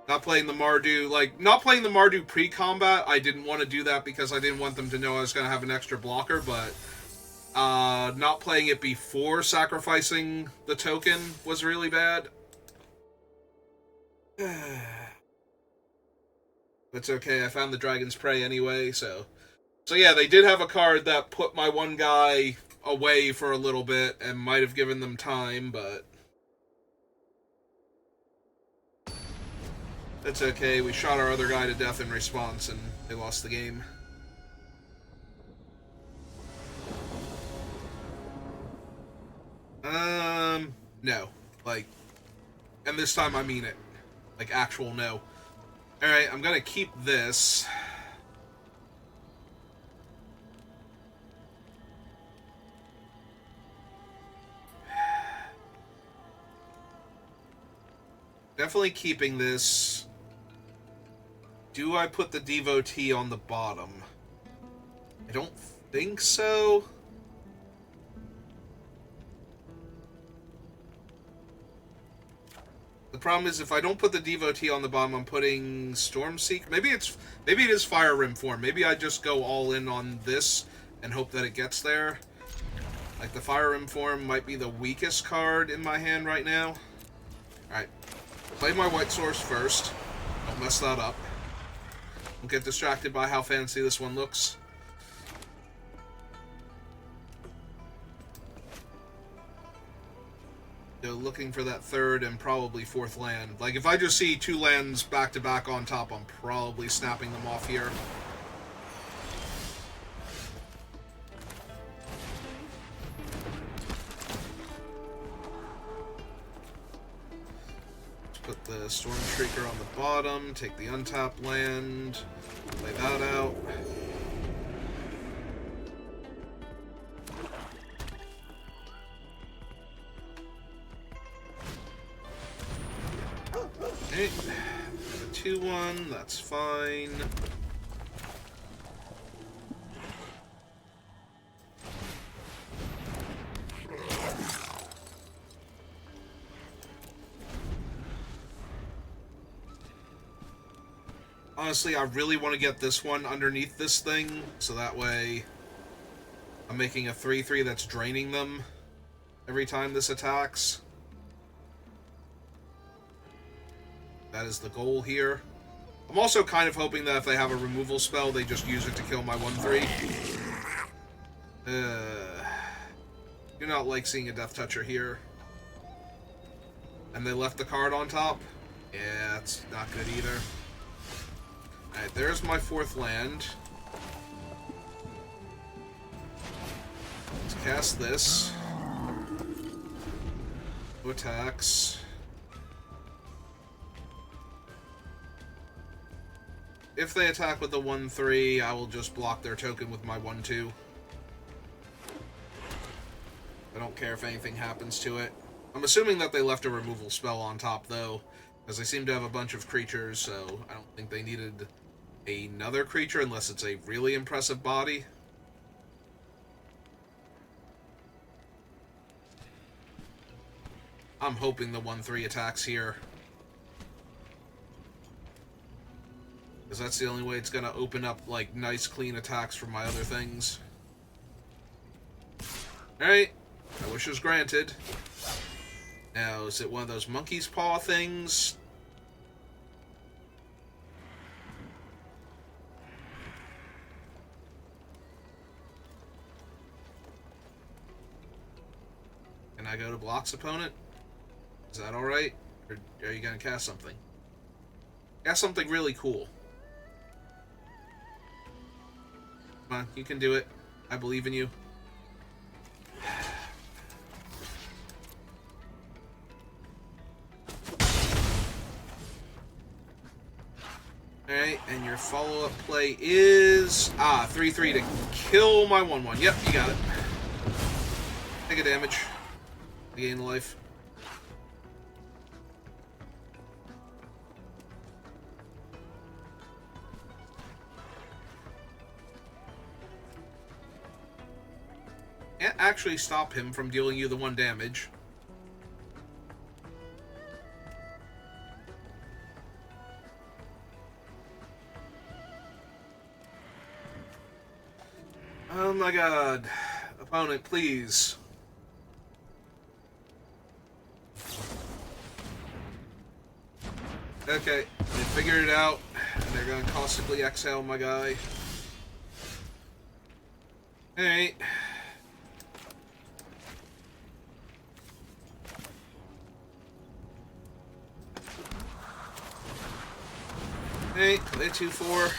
S1: Not playing the Mardu, not playing the Mardu pre-combat. I didn't want to do that because I didn't want them to know I was gonna have an extra blocker, but not playing it before sacrificing the token was really bad. That's okay, I found the Dragon's Prey anyway, so... So yeah, they did have a card that put my one guy away for a little bit and might have given them time, but... That's okay, we shot our other guy to death in response and they lost the game. No. And this time I mean it. Actual no. Alright, I'm gonna keep this. Definitely keeping this. Do I put the Devotee on the bottom? I don't think so. The problem is if I don't put the Devotee on the bottom, I'm putting Stormseek. Maybe it is Fire Rim form. Maybe I just go all in on this and hope that it gets there. The Fire Rim form might be the weakest card in my hand right now. Alright. Play my White Source first. Don't mess that up. Don't get distracted by how fancy this one looks. Looking for that third and probably fourth land. If I just see 2 lands back to back on top, I'm probably snapping them off here. the Storm Shrieker on the bottom, take the untapped land, play that out. Okay, got a 2-1, that's fine. Honestly, I really want to get this one underneath this thing, so that way I'm making a 3-3 that's draining them every time this attacks. That is the goal here. I'm also kind of hoping that if they have a removal spell, they just use it to kill my 1-3. Do not like seeing a Death Toucher here. And they left the card on top. Yeah, that's not good either. Alright, there's my 4th land. Let's cast this. 2 attacks. If they attack with the 1-3, I will just block their token with my 1-2. I don't care if anything happens to it. I'm assuming that they left a removal spell on top, though, as they seem to have a bunch of creatures, so I don't think they needed another creature unless it's a really impressive body. I'm hoping the 1-3 attacks here, because that's the only way it's going to open up, like, nice, clean attacks from my other things. Alright, my wish was granted. Now, is it one of those monkey's paw things? Can I go to Block's opponent? Is that alright? Or are you going to cast something? Cast something really cool. Come on, you can do it. I believe in you. Alright, and your follow-up play is... 3-3 to kill my 1-1. Yep, you got it. Take a damage. Gain life. Can't actually stop him from dealing you the 1 damage. Oh my god. Opponent, please. Okay, they figured it out, and they're gonna caustically exhale my guy. Alright. Hey, play 2-4.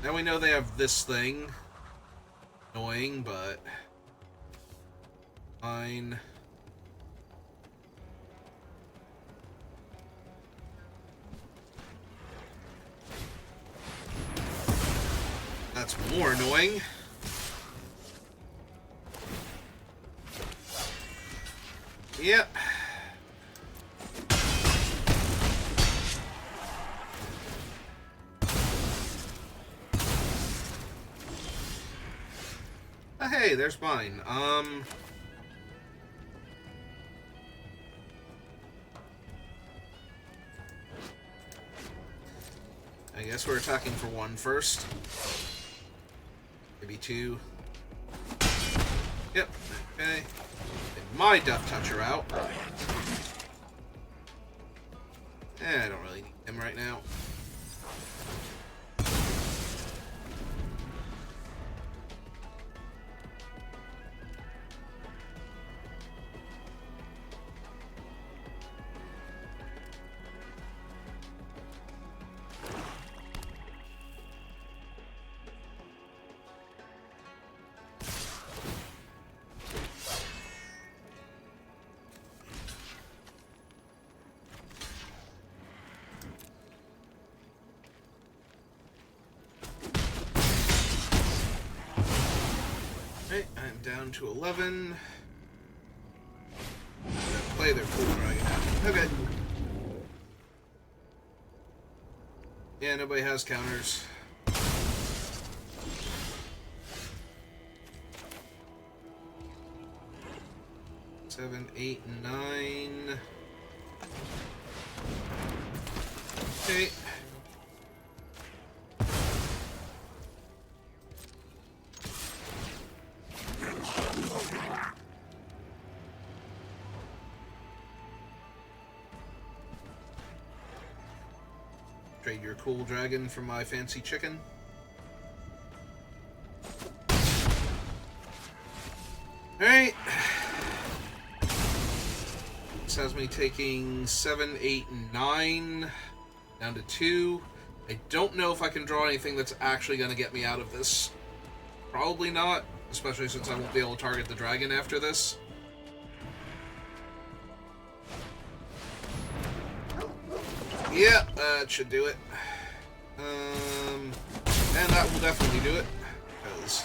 S1: Now we know they have this thing. Annoying, but fine. That's more annoying. Yep. Hey, there's mine. I guess we're attacking for 1 first. Maybe 2. Yep. Okay. Get my Death Toucher out. I don't really need him right now. them down to 11. Play their cool dragon out. Okay. Yeah, nobody has counters. Seven, 8, 9. Okay. Trade your cool dragon for my fancy chicken. Alright. This has me taking 7, 8, and 9 down to 2. I don't know if I can draw anything that's actually going to get me out of this. Probably not, especially since I won't be able to target the dragon after this. Yeah, that should do it. And that will definitely do it. Because,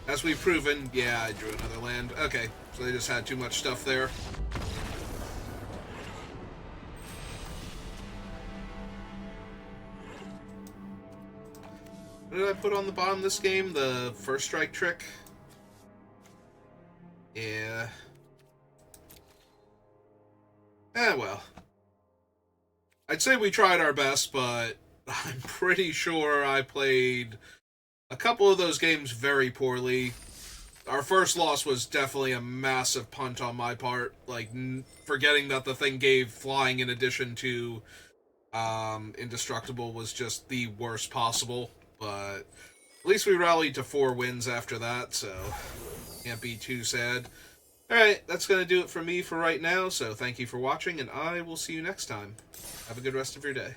S1: as we've proven, yeah, I drew another land. Okay, so they just had too much stuff there. What did I put on the bottom of this game? The first strike trick? Yeah. Well. I'd say we tried our best, but I'm pretty sure I played a couple of those games very poorly. Our first loss was definitely a massive punt on my part, like forgetting that the thing gave flying in addition to indestructible was just the worst possible, but at least we rallied to 4 wins after that, so can't be too sad. Alright, that's going to do it for me for right now, so thank you for watching, and I will see you next time. Have a good rest of your day.